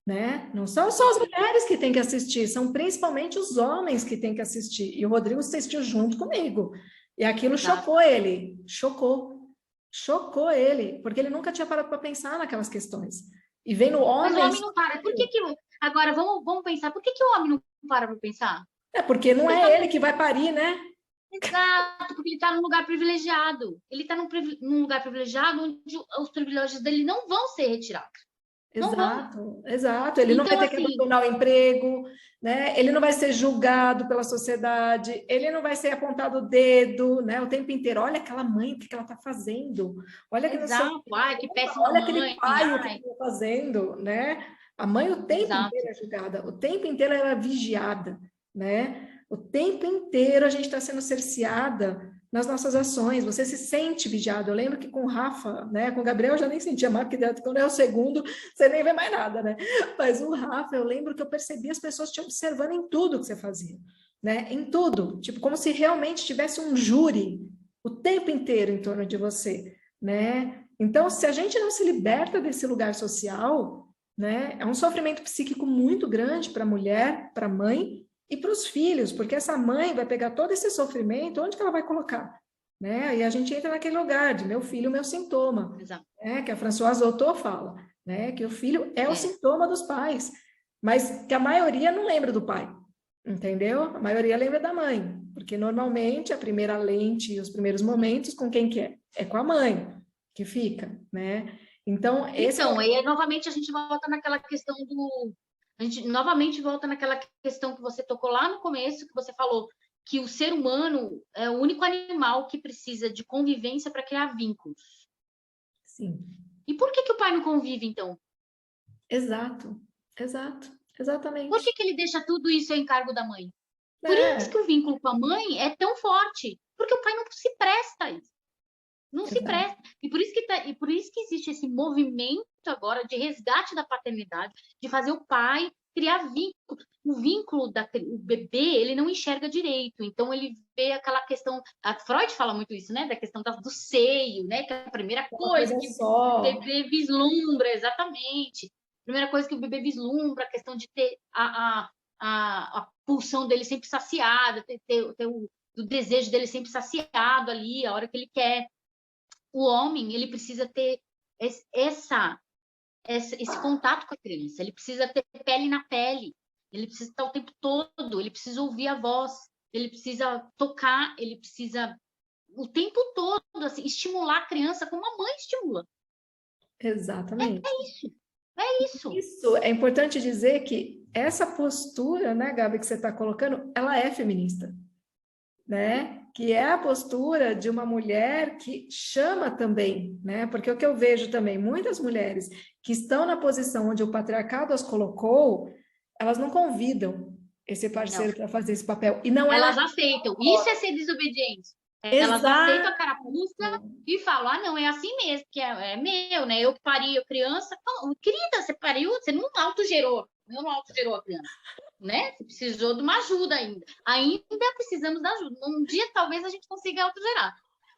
S1: né, não são só as mulheres que têm que assistir, são principalmente os homens que têm que assistir, e o Rodrigo assistiu junto comigo, e aquilo chocou ele, chocou ele, porque ele nunca tinha parado para pensar naquelas questões, e vem no homem...
S2: Mas o homem não para, por que agora, vamos pensar, por que o homem não para pensar?
S1: É porque não é ele que vai parir, né?
S2: Exato, porque ele está num lugar privilegiado. Ele está num lugar privilegiado onde os privilégios dele não vão ser retirados.
S1: Exato. Ele não vai ter que abandonar o emprego, né? Ele não vai ser julgado pela sociedade, ele não vai ser apontado o dedo, né? O tempo inteiro. Olha aquela mãe, o que ela está fazendo? Olha
S2: que péssima
S1: olha aquele pai, o que ele está fazendo, né? A mãe o tempo inteiro é julgada, o tempo inteiro ela é vigiada, né? O tempo inteiro a gente está sendo cerceada nas nossas ações, você se sente vigiado. Eu lembro que com o Rafa, né, com o Gabriel eu já nem sentia mais, porque quando é o segundo, você nem vê mais nada, né? Mas o Rafa, eu lembro que eu percebi as pessoas te observando em tudo que você fazia, né? Em tudo, tipo, como se realmente tivesse um júri o tempo inteiro em torno de você, né? Então, se a gente não se liberta desse lugar social, né, é um sofrimento psíquico muito grande para a mulher, para a mãe, e para os filhos, porque essa mãe vai pegar todo esse sofrimento, onde que ela vai colocar? Né? E a gente entra naquele lugar de meu filho, meu sintoma, né? Que a Françoise Doutor fala, né? Que o filho é o sintoma dos pais, mas que a maioria não lembra do pai, entendeu? A maioria lembra da mãe, porque normalmente a primeira lente e os primeiros momentos com quem que é? É com a mãe que fica, né? Então,
S2: aí novamente a gente volta naquela questão do... A gente novamente volta naquela questão que você tocou lá no começo, que você falou que o ser humano é o único animal que precisa de convivência para criar vínculos.
S1: Sim.
S2: E por que o pai não convive, então?
S1: Exato, exatamente.
S2: Por que ele deixa tudo isso a encargo da mãe? Por isso que o vínculo com a mãe é tão forte, porque o pai não se presta a isso. Não se presta. E por isso que existe esse movimento agora de resgate da paternidade, de fazer o pai criar vínculo. O vínculo o bebê, ele não enxerga direito. Então, ele vê aquela questão... A Freud fala muito isso, né? Da questão do seio, né? Que é a primeira coisa que o bebê vislumbra, exatamente. A primeira coisa que o bebê vislumbra, a questão de ter a pulsão dele sempre saciada, ter o desejo dele sempre saciado ali, a hora que ele quer. O homem, ele precisa ter esse contato com a criança, ele precisa ter pele na pele, ele precisa estar o tempo todo, ele precisa ouvir a voz, ele precisa tocar, ele precisa o tempo todo assim, estimular a criança como a mãe estimula.
S1: Exatamente.
S2: É isso.
S1: Isso é importante dizer que essa postura, né, Gabi, que você está colocando, ela é feminista, né? Que é a postura de uma mulher que chama também, né? Porque o que eu vejo também, muitas mulheres que estão na posição onde o patriarcado as colocou, elas não convidam esse parceiro para fazer esse papel. E não
S2: elas aceitam. Isso é ser desobediente. Elas aceitam a carapuça e falam, ah, não, é assim mesmo, que é meu, né? Eu que pari a criança. Não, querida, você pariu, você não autogerou. Eu não autogerou a criança, né? Você precisou de uma ajuda ainda. Ainda precisamos da ajuda. Um dia, talvez, a gente consiga autogerar.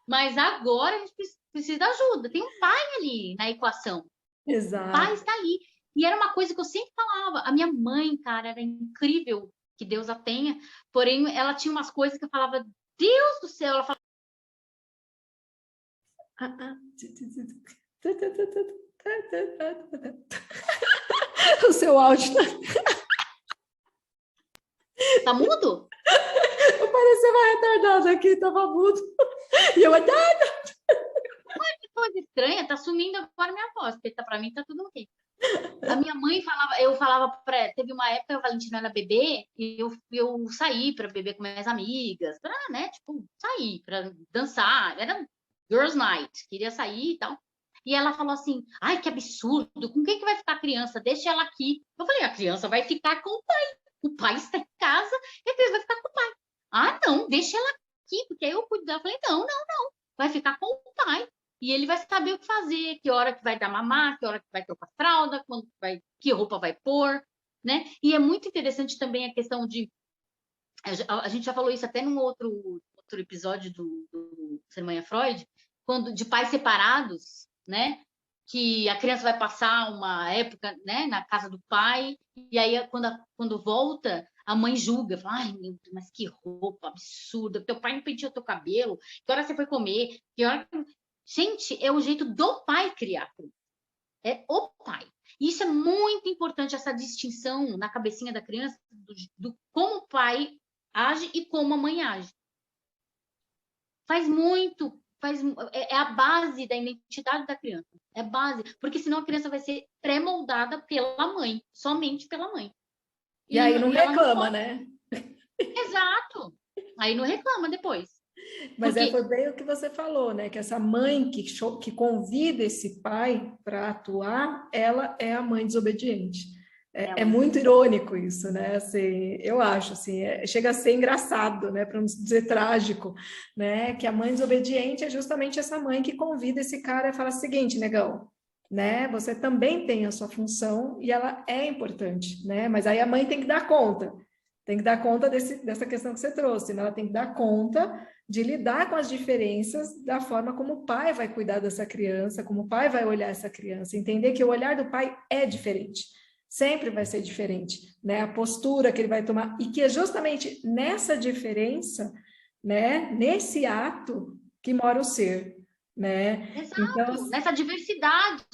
S2: Mas agora, a gente precisa da ajuda. Tem um pai ali na equação.
S1: Exato.
S2: O pai está ali. E era uma coisa que eu sempre falava. A minha mãe, cara, era incrível, que Deus a tenha. Porém, ela tinha umas coisas que eu falava, Deus do céu, ela falava...
S1: O seu áudio
S2: tá mudo?
S1: Eu parecia uma retardada aqui, tava mudo. E eu até...
S2: Que coisa estranha, tá sumindo agora minha voz, porque pra mim tá tudo ok. A minha mãe falava, eu falava pra... Teve uma época que a Valentina era bebê e eu saí pra beber com minhas amigas, pra, né, tipo, sair, pra dançar. Era girls night, queria sair e tal. E ela falou assim, ai, que absurdo, com quem que vai ficar a criança? Deixa ela aqui. Eu falei, a criança vai ficar com o pai. O pai está em casa e a criança vai ficar com o pai. Ah, não, deixa ela aqui, porque aí eu cuido dela. Eu falei, não, vai ficar com o pai. E ele vai saber o que fazer, que hora que vai dar mamar, que hora que vai trocar fralda, que roupa vai pôr, né? E é muito interessante também a questão de... A gente já falou isso até num outro episódio do Ser Mãe é Freud, de pais separados, né? Que a criança vai passar uma época, né, na casa do pai, e aí quando volta, a mãe julga, fala, ai, meu Deus, mas que roupa absurda, teu pai não penteou teu cabelo, que hora você foi comer, que hora... Gente, é o jeito do pai criar. É o pai. Isso é muito importante, essa distinção na cabecinha da criança do como o pai age e como a mãe age. É a base da identidade da criança. É base, porque senão a criança vai ser pré-moldada pela mãe, somente pela mãe.
S1: E aí não reclama, né?
S2: Exato. Aí não reclama depois.
S1: Mas foi bem o que você falou, né? Que essa mãe que convida esse pai para atuar, ela é a mãe desobediente, É muito irônico isso, né? Assim, eu acho, assim, chega a ser engraçado, né? Para não dizer trágico, né? Que a mãe desobediente é justamente essa mãe que convida esse cara e fala o seguinte, negão, né? Você também tem a sua função e ela é importante, né? Mas aí a mãe tem que dar conta dessa questão que você trouxe, né? Ela tem que dar conta de lidar com as diferenças da forma como o pai vai cuidar dessa criança, como o pai vai olhar essa criança, entender que o olhar do pai é diferente, sempre vai ser diferente, né? A postura que ele vai tomar, e que é justamente nessa diferença, né? Nesse ato que mora o ser, né?
S2: Exato,
S1: Então,
S2: nessa diversidade,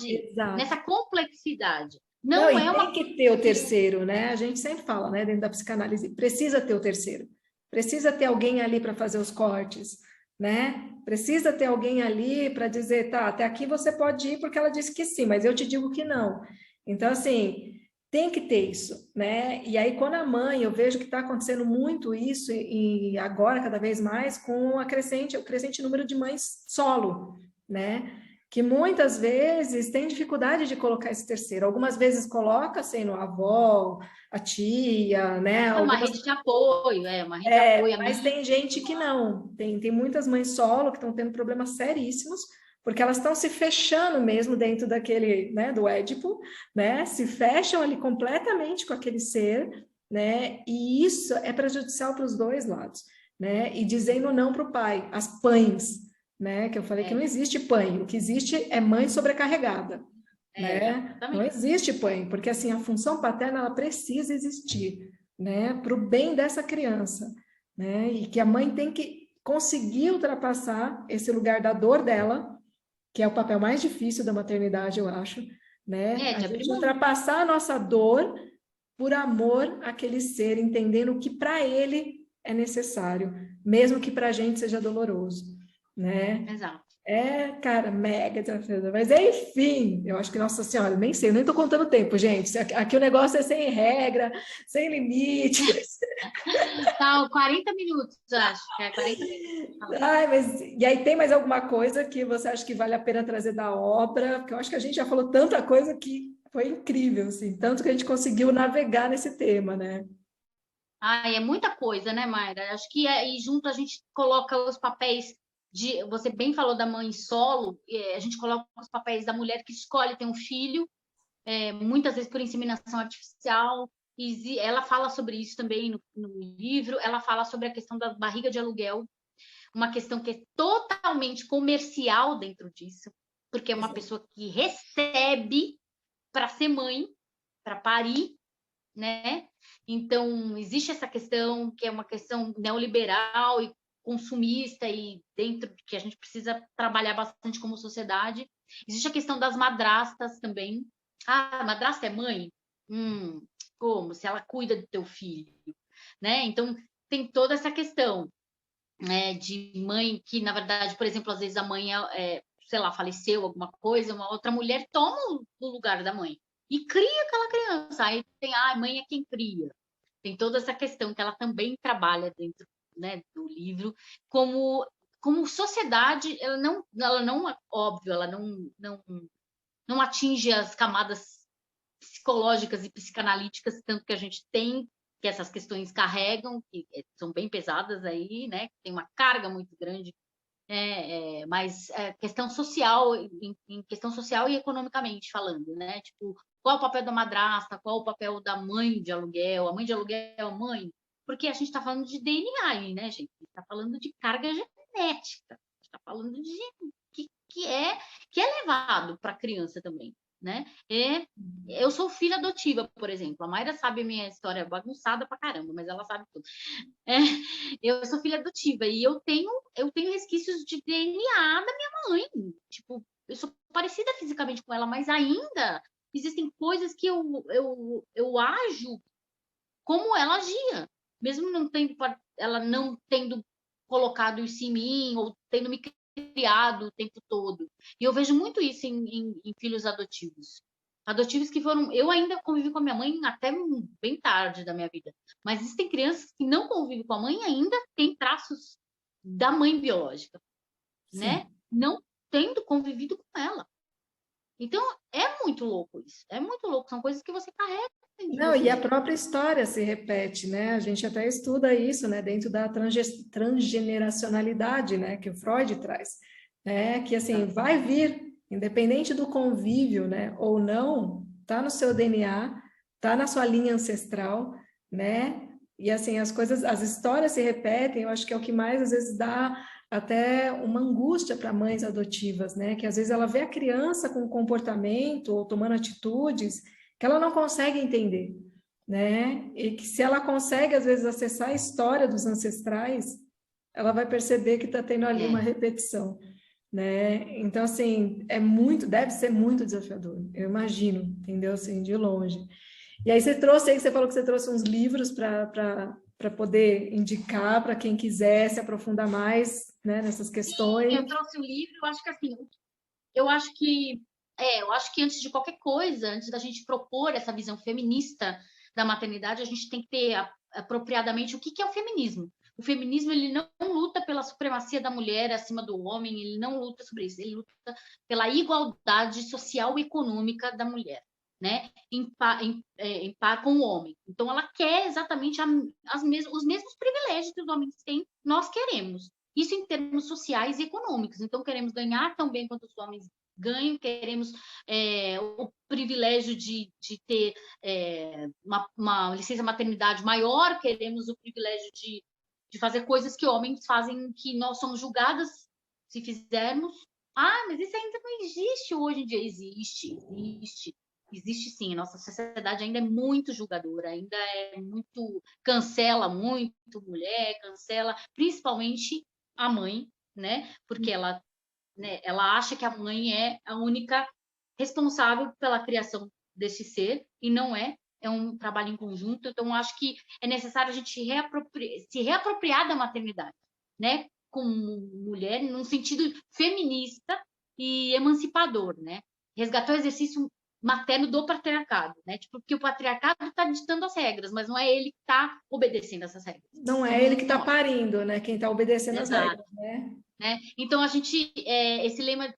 S2: nessa
S1: exato.
S2: complexidade.
S1: Não,
S2: Não
S1: e
S2: é uma
S1: tem que ter o
S2: coisa que
S1: terceiro, né? A gente sempre fala, né, dentro da psicanálise, precisa ter o terceiro. Precisa ter alguém ali para fazer os cortes, né? Precisa ter alguém ali para dizer, tá, até aqui você pode ir porque ela disse que sim, mas eu te digo que não. Então, assim, tem que ter isso, né? E aí, quando a mãe, eu vejo que está acontecendo muito isso, e agora cada vez mais, com o crescente número de mães solo, né? Que muitas vezes tem dificuldade de colocar esse terceiro. Algumas vezes coloca sendo a avó, a tia, né?
S2: é uma
S1: Algumas,
S2: rede de apoio, uma rede de apoio
S1: mas
S2: amiga.
S1: tem gente que não. Tem muitas mães solo que estão tendo problemas seríssimos, porque elas estão se fechando mesmo dentro daquele, né, do Édipo, né? Se fecham ali completamente com aquele ser, né? E isso é prejudicial para os dois lados, né? E dizendo não para o pai, as pães, né? Que eu falei que não existe pai, o que existe é mãe sobrecarregada, né? Não
S2: Exatamente.
S1: existe pai, porque assim a função paterna ela precisa existir, né? Para o bem dessa criança, né? E que a mãe tem que conseguir ultrapassar esse lugar da dor dela, que é o papel mais difícil da maternidade, eu acho, né? A
S2: De abrir
S1: gente
S2: mão.
S1: ultrapassar a nossa dor por amor àquele ser, entendendo o que para ele é necessário, mesmo que para a gente seja doloroso, né?
S2: Exato.
S1: Cara, mega desafiador. Mas enfim, eu acho que, Nossa Senhora, nem sei, eu nem tô contando o tempo, gente. Aqui o negócio é sem regra, sem limites.
S2: Tá, 40 minutos, acho que é 40 minutos.
S1: Ai, mas e aí tem mais alguma coisa que você acha que vale a pena trazer da obra? Porque eu acho que a gente já falou tanta coisa que foi incrível, assim, tanto que a gente conseguiu navegar nesse tema, né?
S2: É muita coisa, né, Mayra? Acho que aí junto a gente coloca os papéis de. Você bem falou da mãe solo, a gente coloca os papéis da mulher que escolhe ter um filho, muitas vezes por inseminação artificial. E ela fala sobre isso também no livro. Ela fala sobre a questão da barriga de aluguel, uma questão que é totalmente comercial dentro disso, porque é uma pessoa que recebe para ser mãe, para parir, né? Então, existe essa questão que é uma questão neoliberal e consumista e dentro que a gente precisa trabalhar bastante como sociedade. Existe a questão das madrastas também. Ah, a madrasta é mãe? Como? Se ela cuida do teu filho, né? Então, tem toda essa questão, né, de mãe que, na verdade, por exemplo, às vezes a mãe sei lá, faleceu, alguma coisa, uma outra mulher toma o lugar da mãe e cria aquela criança. Aí tem, a mãe é quem cria. Tem toda essa questão que ela também trabalha dentro, né, do livro, como sociedade, ela não óbvio, ela não atinge as camadas psicológicas e psicanalíticas tanto que a gente tem, que essas questões carregam, que são bem pesadas aí, né? Tem uma carga muito grande, mas questão social, em questão social e economicamente falando, né? Tipo, qual o papel da madrasta, qual o papel da mãe de aluguel, a mãe de aluguel, mãe, porque a gente está falando de DNA aí, né, gente? A gente está falando de carga genética, a gente está falando de que é levado para a criança também, né? Eu sou filha adotiva, por exemplo. A Mayra sabe a minha história bagunçada pra caramba, mas ela sabe tudo. É, eu sou filha adotiva e eu tenho resquícios de DNA da minha mãe. Tipo, eu sou parecida fisicamente com ela, mas ainda existem coisas que eu ajo como ela agia, mesmo ela não tendo colocado isso em mim ou tendo me criado o tempo todo. E eu vejo muito isso em filhos adotivos. Adotivos que foram. Eu ainda convivi com a minha mãe até bem tarde da minha vida. Mas existem crianças que não convivem com a mãe e ainda têm traços da mãe biológica,
S1: Sim.
S2: né? Não tendo convivido com ela. Então, é muito muito louco isso. É muito louco. São coisas que você carrega dentro de
S1: Não, e a
S2: você.
S1: própria história se repete, né? A gente até estuda isso, né? Dentro da transgeneracionalidade, né? Que o Freud traz, né? Que assim,
S2: Tá.
S1: vai vir, independente do convívio, né? Ou não, tá no seu DNA, tá na sua linha ancestral, né? E assim, as coisas, as histórias se repetem, eu acho que é o que mais às vezes dá até uma angústia para mães adotivas, né? Que às vezes ela vê a criança com comportamento ou tomando atitudes que ela não consegue entender, né? E que se ela consegue, às vezes, acessar a história dos ancestrais, ela vai perceber que está tendo ali uma
S2: É.
S1: repetição, né? Então, assim, é muito, deve ser muito desafiador, eu imagino, entendeu? Assim, de longe. E aí você trouxe aí, você falou que você trouxe uns livros para poder indicar para quem quiser se aprofundar mais, né, nessas
S2: Eu
S1: questões.
S2: trouxe um livro, eu acho que assim, eu acho que eu acho que antes de qualquer coisa, antes da gente propor essa visão feminista da maternidade, a gente tem que ter apropriadamente o que é o feminismo. O feminismo ele não luta pela supremacia da mulher acima do homem, ele não luta sobre isso, ele luta pela igualdade social e econômica da mulher, né? Em par com o homem. Então, ela quer exatamente os mesmos privilégios que os homens têm, nós queremos. Isso em termos sociais e econômicos. Então, queremos ganhar tão bem quanto os homens ganham, queremos o privilégio de ter uma licença maternidade maior, queremos o privilégio de fazer coisas que homens fazem, que nós somos julgadas se fizermos. Ah, mas isso ainda não existe hoje em dia. Existe sim. Nossa sociedade ainda é muito julgadora, ainda é muito, cancela muito mulher, cancela principalmente a mãe, né? Porque ela, né, ela acha que a mãe é a única responsável pela criação desse ser, e não é. É um trabalho em conjunto. Então, acho que é necessário a gente se reapropriar da maternidade, né? Como mulher, num sentido feminista e emancipador, né? Resgatar o exercício materno do patriarcado, né? Tipo, porque o patriarcado está ditando as regras, mas não é ele que está obedecendo essas regras.
S1: Não
S2: Então,
S1: é ele que está
S2: não,
S1: parindo, né? Quem está obedecendo as
S2: exato,
S1: regras, né?
S2: né? Então a gente esse lema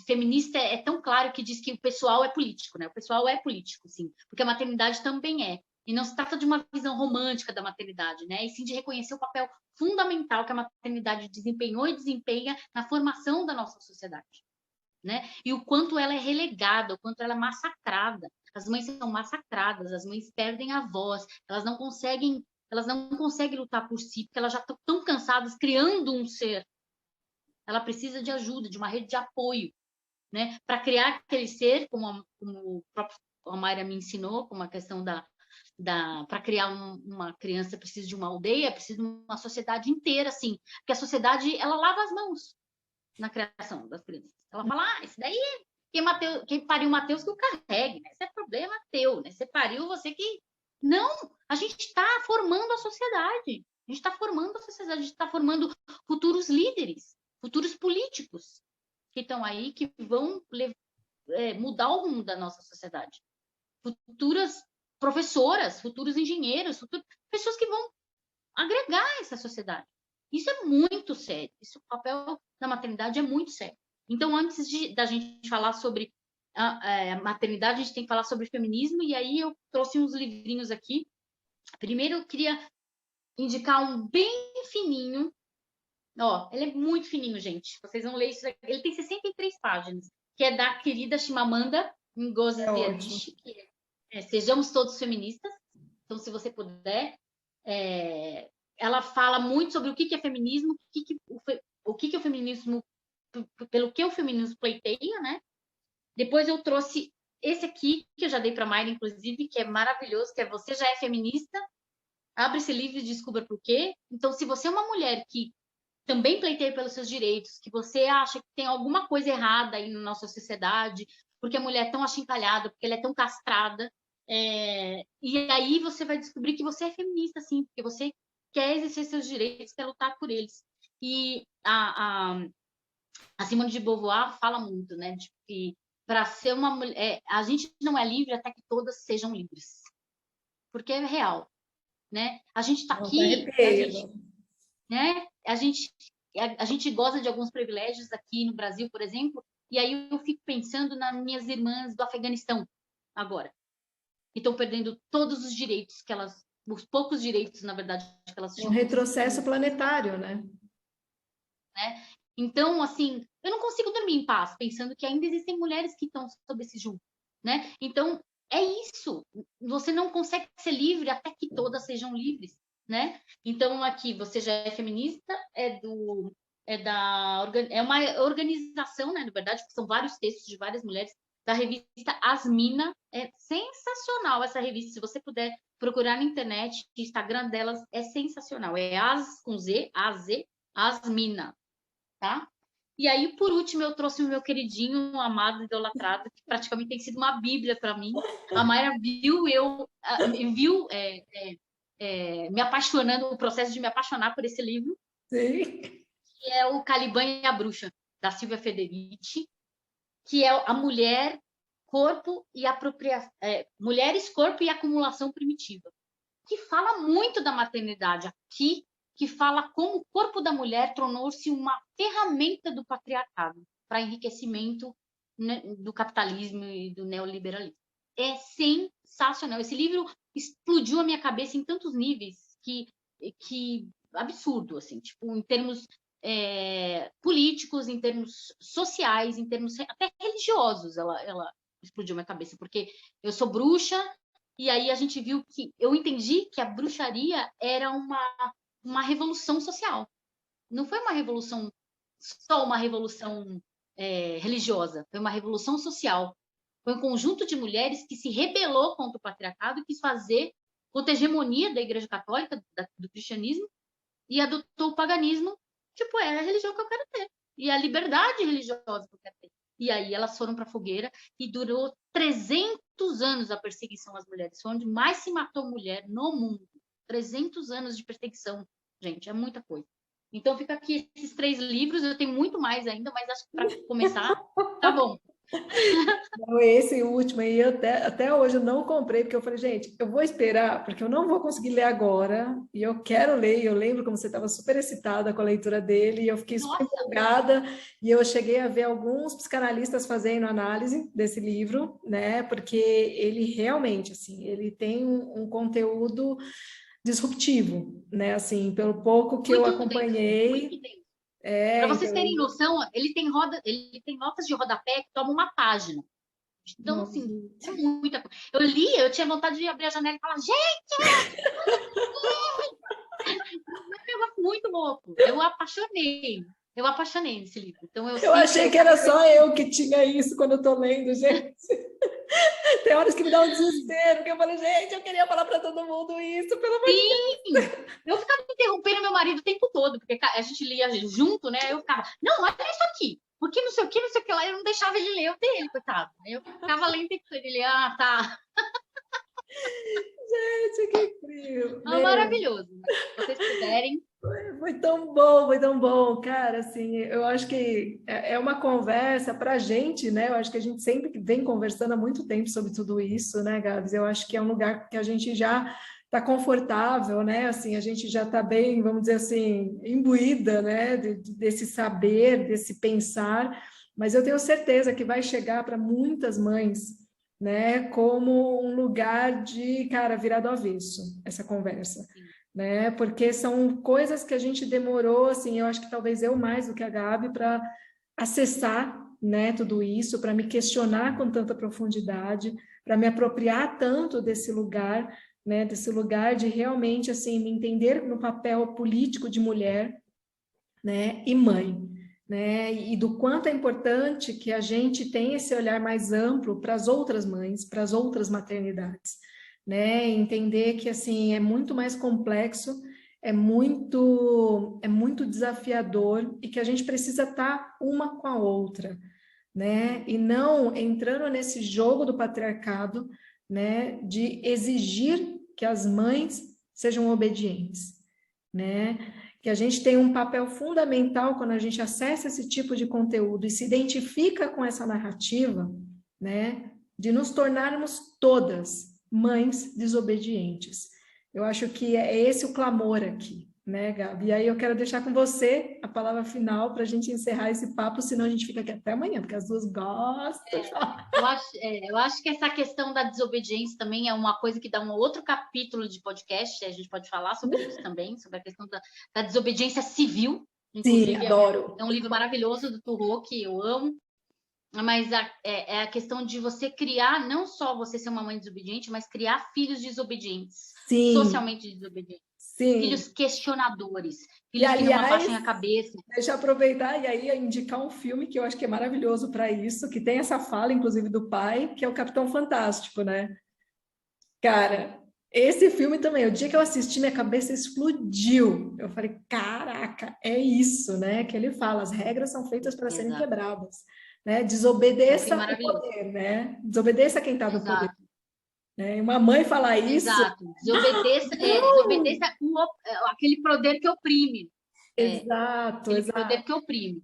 S2: feminista é tão claro que diz que o pessoal é político, né? O pessoal é político, sim, porque a maternidade também é. E não se trata de uma visão romântica da maternidade, né? E sim de reconhecer o papel fundamental que a maternidade desempenhou e desempenha na formação da nossa sociedade, né? E o quanto ela é relegada, o quanto ela é massacrada. As mães são massacradas, as mães perdem a voz, elas não conseguem lutar por si, porque elas já estão tão cansadas criando um ser. Ela precisa de ajuda, de uma rede de apoio, né? Para criar aquele ser, como o próprio a Mayra me ensinou, como a questão para criar uma criança precisa de uma aldeia, precisa de uma sociedade inteira, assim, porque a sociedade ela lava as mãos na criação das crianças. Ela fala, isso daí quem pariu o Mateus que o carregue, né? Esse é problema teu, né? Você pariu, você que... Não, a gente está formando a sociedade. A gente está formando a sociedade, a gente está formando futuros líderes, futuros políticos que estão aí, que vão mudar o rumo da nossa sociedade. Futuras professoras, futuros engenheiros, pessoas que vão agregar essa sociedade. Isso é muito sério. Isso, o papel da maternidade é muito sério. Então, antes da gente falar sobre a maternidade, a gente tem que falar sobre feminismo, e aí eu trouxe uns livrinhos aqui. Primeiro, eu queria indicar um bem fininho. Ó, ele é muito fininho, gente. Vocês vão ler isso aqui. Ele tem 63 páginas, que é da querida Chimamanda Ngozi
S1: É ótimo.
S2: Adichie, que Sejamos Todos Feministas. Então, se você puder, ela fala muito sobre o que é feminismo, o que é o feminismo, pelo que o feminismo pleiteia, né? Depois eu trouxe esse aqui, que eu já dei para a Mayra, inclusive, que é maravilhoso, que é Você Já É Feminista? Abre esse livro e descubra por quê. Então, se você é uma mulher que também pleiteia pelos seus direitos, que você acha que tem alguma coisa errada aí na nossa sociedade, porque a mulher é tão achincalhada, porque ela é tão castrada, e aí você vai descobrir que você é feminista, sim, porque você quer exercer seus direitos, quer lutar por eles. E a Simone de Beauvoir fala muito, né, de que para ser uma mulher, a gente não é livre até que todas sejam livres, porque é real, né? A gente está
S1: Nossa,
S2: aqui,
S1: arrepiei.
S2: né? A gente goza de alguns privilégios aqui no Brasil, por exemplo, E aí eu fico pensando nas minhas irmãs do Afeganistão agora, que estão perdendo todos os direitos que elas, os poucos direitos, na verdade, que elas
S1: Um
S2: tinham
S1: retrocesso
S2: conseguido,
S1: planetário, né?
S2: né? Então, assim, eu não consigo dormir em paz pensando que ainda existem mulheres que estão sob esse julgo, né? Então, é isso. Você não consegue ser livre até que todas sejam livres, né? Então, aqui, você já é feminista, é uma organização, né? Na verdade, são vários textos de várias mulheres da revista Asmina. É sensacional essa revista. Se você puder procurar na internet, o Instagram delas é sensacional. É As com Z, A-Z, Asmina, tá? E aí, por último, eu trouxe o meu queridinho, amado, idolatrado, que praticamente tem sido uma bíblia para mim. A Mayra viu me apaixonando, o processo de me apaixonar por esse livro,
S1: Sim.
S2: que é o Caliban e a Bruxa, da Silvia Federici, que é a mulher, corpo e apropriação, mulheres, corpo e acumulação primitiva, que fala muito da maternidade aqui, que fala como o corpo da mulher tornou-se uma ferramenta do patriarcado para enriquecimento, né, do capitalismo e do neoliberalismo. É sensacional. Esse livro explodiu a minha cabeça em tantos níveis que absurdo, assim, tipo, em termos políticos, em termos sociais, em termos até religiosos, ela explodiu a minha cabeça, porque eu sou bruxa, e aí a gente viu que eu entendi que a bruxaria era uma revolução social. Não foi uma revolução, só uma revolução religiosa, foi uma revolução social. Foi um conjunto de mulheres que se rebelou contra o patriarcado e quis fazer contra a hegemonia da Igreja Católica, do cristianismo, e adotou o paganismo, tipo, é a religião que eu quero ter. E a liberdade religiosa que eu quero ter. E aí elas foram para a fogueira e durou 300 anos a perseguição às mulheres. Foi onde mais se matou mulher no mundo. 300 anos de perseguição, gente, é muita coisa. Então fica aqui esses 3 livros, eu tenho muito mais ainda, mas acho que para começar, tá bom.
S1: Não, esse último aí, até hoje eu não comprei, porque eu falei, gente, eu vou esperar, porque eu não vou conseguir ler agora, e eu quero ler, eu lembro como você estava super excitada com a leitura dele, e eu fiquei super empolgada, e eu cheguei a ver alguns psicanalistas fazendo análise desse livro, né, porque ele realmente, assim, ele tem um conteúdo disruptivo, né, assim, pelo pouco que eu acompanhei.
S2: Muito denso. Para vocês
S1: Então,
S2: terem noção, ele tem notas de rodapé que tomam uma página. Então,
S1: nossa.
S2: assim, é muita coisa. Eu li, eu tinha vontade de abrir a janela e falar, gente! É um negócio muito louco. Eu apaixonei nesse livro. Então,
S1: Eu achei que era só eu que tinha isso quando eu estou lendo, gente. Tem horas que me dá um desespero, que eu falei, gente, eu queria falar para todo mundo isso, pelo amor de Deus.
S2: Eu ficava interrompendo meu marido o tempo todo, porque a gente lia junto, né? Eu ficava, não, olha isso aqui, porque não sei o que lá, eu não deixava ele ler o dele, coitado. Eu ficava lendo e ele, tá.
S1: Gente, que incrível.
S2: É maravilhoso. Se vocês puderem.
S1: Foi tão bom, cara, assim, eu acho que é uma conversa para a gente, né, eu acho que a gente sempre vem conversando há muito tempo sobre tudo isso, né, Gabs, eu acho que é um lugar que a gente já está confortável, né, assim, a gente já está bem, vamos dizer assim, imbuída, né, desse saber, desse pensar, mas eu tenho certeza que vai chegar para muitas mães, né, como um lugar de, cara, virar do avesso, essa conversa. Né? Porque são coisas que a gente demorou, assim, eu acho que talvez eu mais do que a Gabi, para acessar, né, tudo isso, para me questionar com tanta profundidade, para me apropriar tanto desse lugar, né, desse lugar de realmente, assim, me entender no papel político de mulher, né, e mãe, né, e do quanto é importante que a gente tenha esse olhar mais amplo para as outras mães, para as outras maternidades, né, entender que, assim, é muito mais complexo, é muito desafiador e que a gente precisa estar uma com a outra, né, e não entrando nesse jogo do patriarcado, né, de exigir que as mães sejam obedientes, né, que a gente tem um papel fundamental quando a gente acessa esse tipo de conteúdo e se identifica com essa narrativa, né, de nos tornarmos todas mães desobedientes. Eu acho que é esse o clamor aqui, né, Gabi? E aí eu quero deixar com você a palavra final para a gente encerrar esse papo, senão a gente fica aqui até amanhã, porque as duas gostam de falar.
S2: Eu acho que essa questão da desobediência também é uma coisa que dá um outro capítulo de podcast, a gente pode falar sobre isso também, sobre a questão da desobediência civil.
S1: Sim,
S2: Inclusive,
S1: adoro.
S2: é um livro maravilhoso do Thoreau, que eu amo, mas é a questão de você criar, não só você ser uma mãe desobediente, mas criar filhos desobedientes,
S1: Sim,
S2: socialmente desobedientes,
S1: sim.
S2: filhos questionadores,
S1: E,
S2: filhos que não
S1: aliás,
S2: abaixem a cabeça.
S1: deixa eu aproveitar e aí indicar um filme que eu acho que é maravilhoso para isso, que tem essa fala, inclusive, do pai, que é o Capitão Fantástico, né? Cara, esse filme também, o dia que eu assisti, minha cabeça explodiu. Eu falei, caraca, é isso, né? Que ele fala, as regras são feitas para serem
S2: Exato.
S1: quebradas, né?
S2: É um filme
S1: Desobedeça o
S2: maravilhoso.
S1: poder, né? Desobedeça quem está no poder,
S2: Exato.
S1: né? E uma mãe falar isso,
S2: Exato. Desobedeça aquele poder que oprime.
S1: exato,
S2: Aquele poder
S1: exato.
S2: que oprime.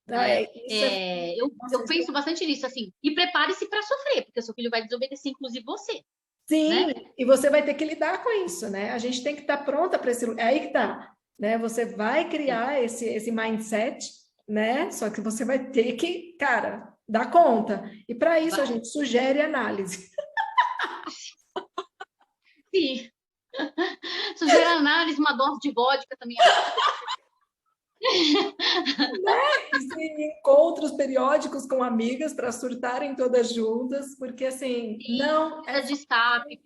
S1: Tá,
S2: Né?
S1: isso é, nossa,
S2: Eu
S1: isso
S2: penso bastante nisso, assim. E prepare-se para sofrer, porque o seu filho vai desobedecer, inclusive você.
S1: sim,
S2: Né?
S1: e você vai ter que lidar com isso, né? A gente tem que estar pronta para esse lugar. É aí que tá, né? Você vai
S2: Sim.
S1: criar esse mindset, né? Só que você vai ter que, cara, dar conta. E para isso a
S2: Vai.
S1: gente sugere análise.
S2: Sim. Sugere análise, uma dose de vodka também.
S1: Encontros periódicos com amigas para surtarem todas juntas, porque assim, não é
S2: Precisa de escape,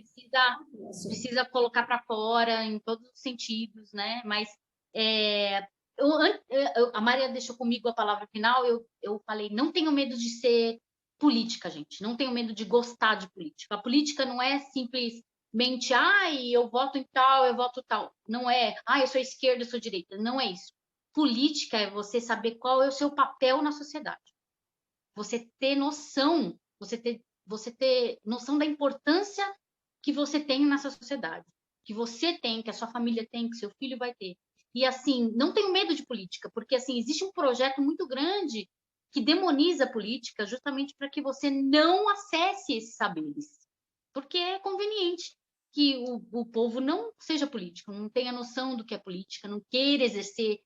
S2: precisa colocar para fora em todos os sentidos, né? Mas a Maria deixou comigo a palavra final, eu falei, não tenho medo de ser política, gente. Não tenho medo de gostar de política. A política não é simplesmente, eu voto em tal, eu voto tal. Não é, eu sou esquerda, eu sou direita. Não é isso. Política é você saber qual é o seu papel na sociedade. Você ter noção, você ter noção da importância que você tem nessa sociedade, que você tem, que a sua família tem, que seu filho vai ter. E assim, não tenho medo de política, porque assim, existe um projeto muito grande que demoniza a política justamente para que você não acesse esses saberes. Porque é conveniente que o povo não seja político, não tenha noção do que é política, não queira exercer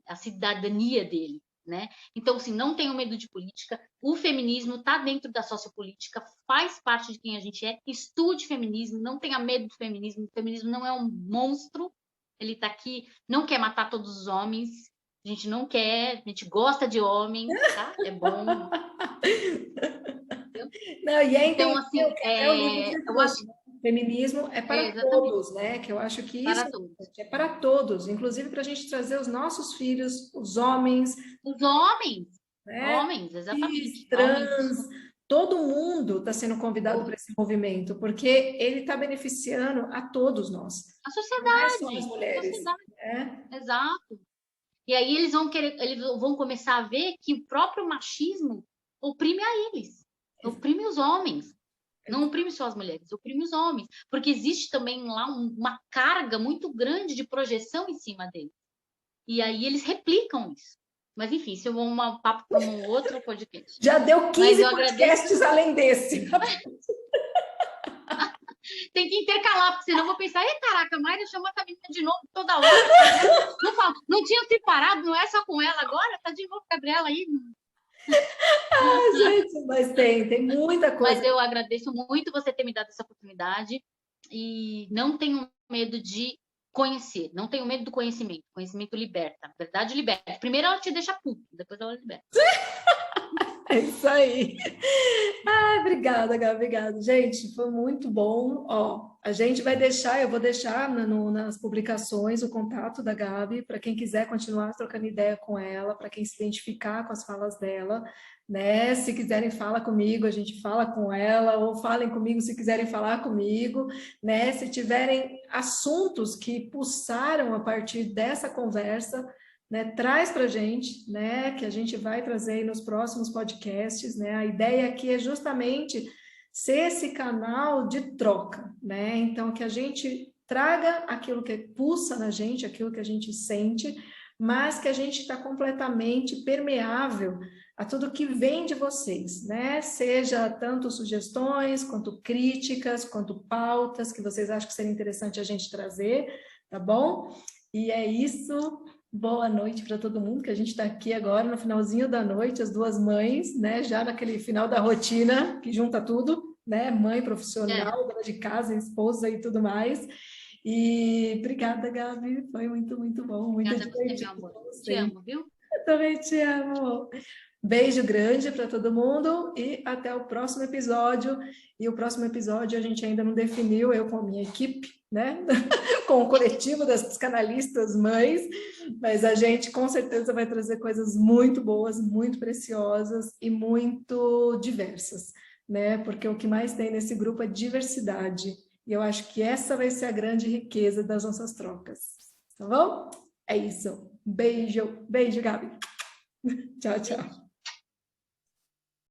S2: a cidadania dele. Né? Então, assim, não tenho medo de política. O feminismo está dentro da sociopolítica, faz parte de quem a gente é. Estude feminismo, não tenha medo do feminismo. O feminismo não é um monstro. Ele está aqui, não quer matar todos os homens. A gente não quer, a gente gosta de homem, tá? É bom.
S1: Não, e é
S2: Então,
S1: entender
S2: assim,
S1: o que até o livro se
S2: eu acho
S1: trouxe, né? Feminismo é para
S2: exatamente
S1: todos, né? Que eu acho que isso
S2: para todos.
S1: é para todos, inclusive para a gente trazer os nossos filhos, os homens,
S2: Os
S1: né?
S2: homens,
S1: Cis,
S2: exatamente. Homens,
S1: trans, todo mundo está sendo convidado para
S2: todos.
S1: esse movimento, porque ele está beneficiando a todos nós,
S2: A
S1: não é só as
S2: sociedade,
S1: mulheres, né?
S2: exato. E aí eles vão começar a ver que o próprio machismo oprime a eles, oprime os homens, não oprime só as mulheres, oprime os homens, porque existe também lá uma carga muito grande de projeção em cima deles. E aí eles replicam isso. Mas enfim, isso é um papo para um outro podcast.
S1: Já deu 15 podcasts além desse.
S2: Tem que intercalar, porque senão eu vou pensar, caraca, a Mayra chama a menina de novo toda hora. Não tinha separado, não é só com ela agora? Tá de novo, Gabriela aí.
S1: Gente, mas tem muita coisa.
S2: Mas eu agradeço muito você ter me dado essa oportunidade e não tenho medo de conhecer, não tenho medo do conhecimento. Conhecimento liberta, a verdade liberta. Primeiro ela te deixa puto, depois ela liberta.
S1: É isso aí. Obrigada, Gabi, obrigada. Gente, foi muito bom. Ó, a gente vai deixar, eu vou deixar nas publicações o contato da Gabi, para quem quiser continuar trocando ideia com ela, para quem se identificar com as falas dela, né? Se quiserem falar comigo, a gente fala com ela, ou falem comigo se quiserem falar comigo, né? Se tiverem assuntos que pulsaram a partir dessa conversa, né, traz para a gente, né, que a gente vai trazer nos próximos podcasts, né, a ideia aqui é justamente ser esse canal de troca, né, então que a gente traga aquilo que pulsa na gente, aquilo que a gente sente, mas que a gente está completamente permeável a tudo que vem de vocês, né, seja tanto sugestões, quanto críticas, quanto pautas que vocês acham que seria interessante a gente trazer, tá bom? E é isso. Boa noite para todo mundo, que a gente está aqui agora no finalzinho da noite, as duas mães, né? Já naquele final da rotina, que junta tudo, né? Mãe profissional, dona de casa, esposa e tudo mais. E obrigada, Gabi. Foi muito, muito bom, muito
S2: Obrigada a você,
S1: divertido.
S2: meu amor. Te amo, viu?
S1: Eu também te amo. Beijo grande para todo mundo e até o próximo episódio. E o próximo episódio a gente ainda não definiu, eu com a minha equipe, né? Com o coletivo das psicanalistas mães, mas a gente com certeza vai trazer coisas muito boas, muito preciosas e muito diversas, né? Porque o que mais tem nesse grupo é diversidade. E eu acho que essa vai ser a grande riqueza das nossas trocas. Tá bom? É isso. Beijo, beijo, Gabi. Tchau, tchau.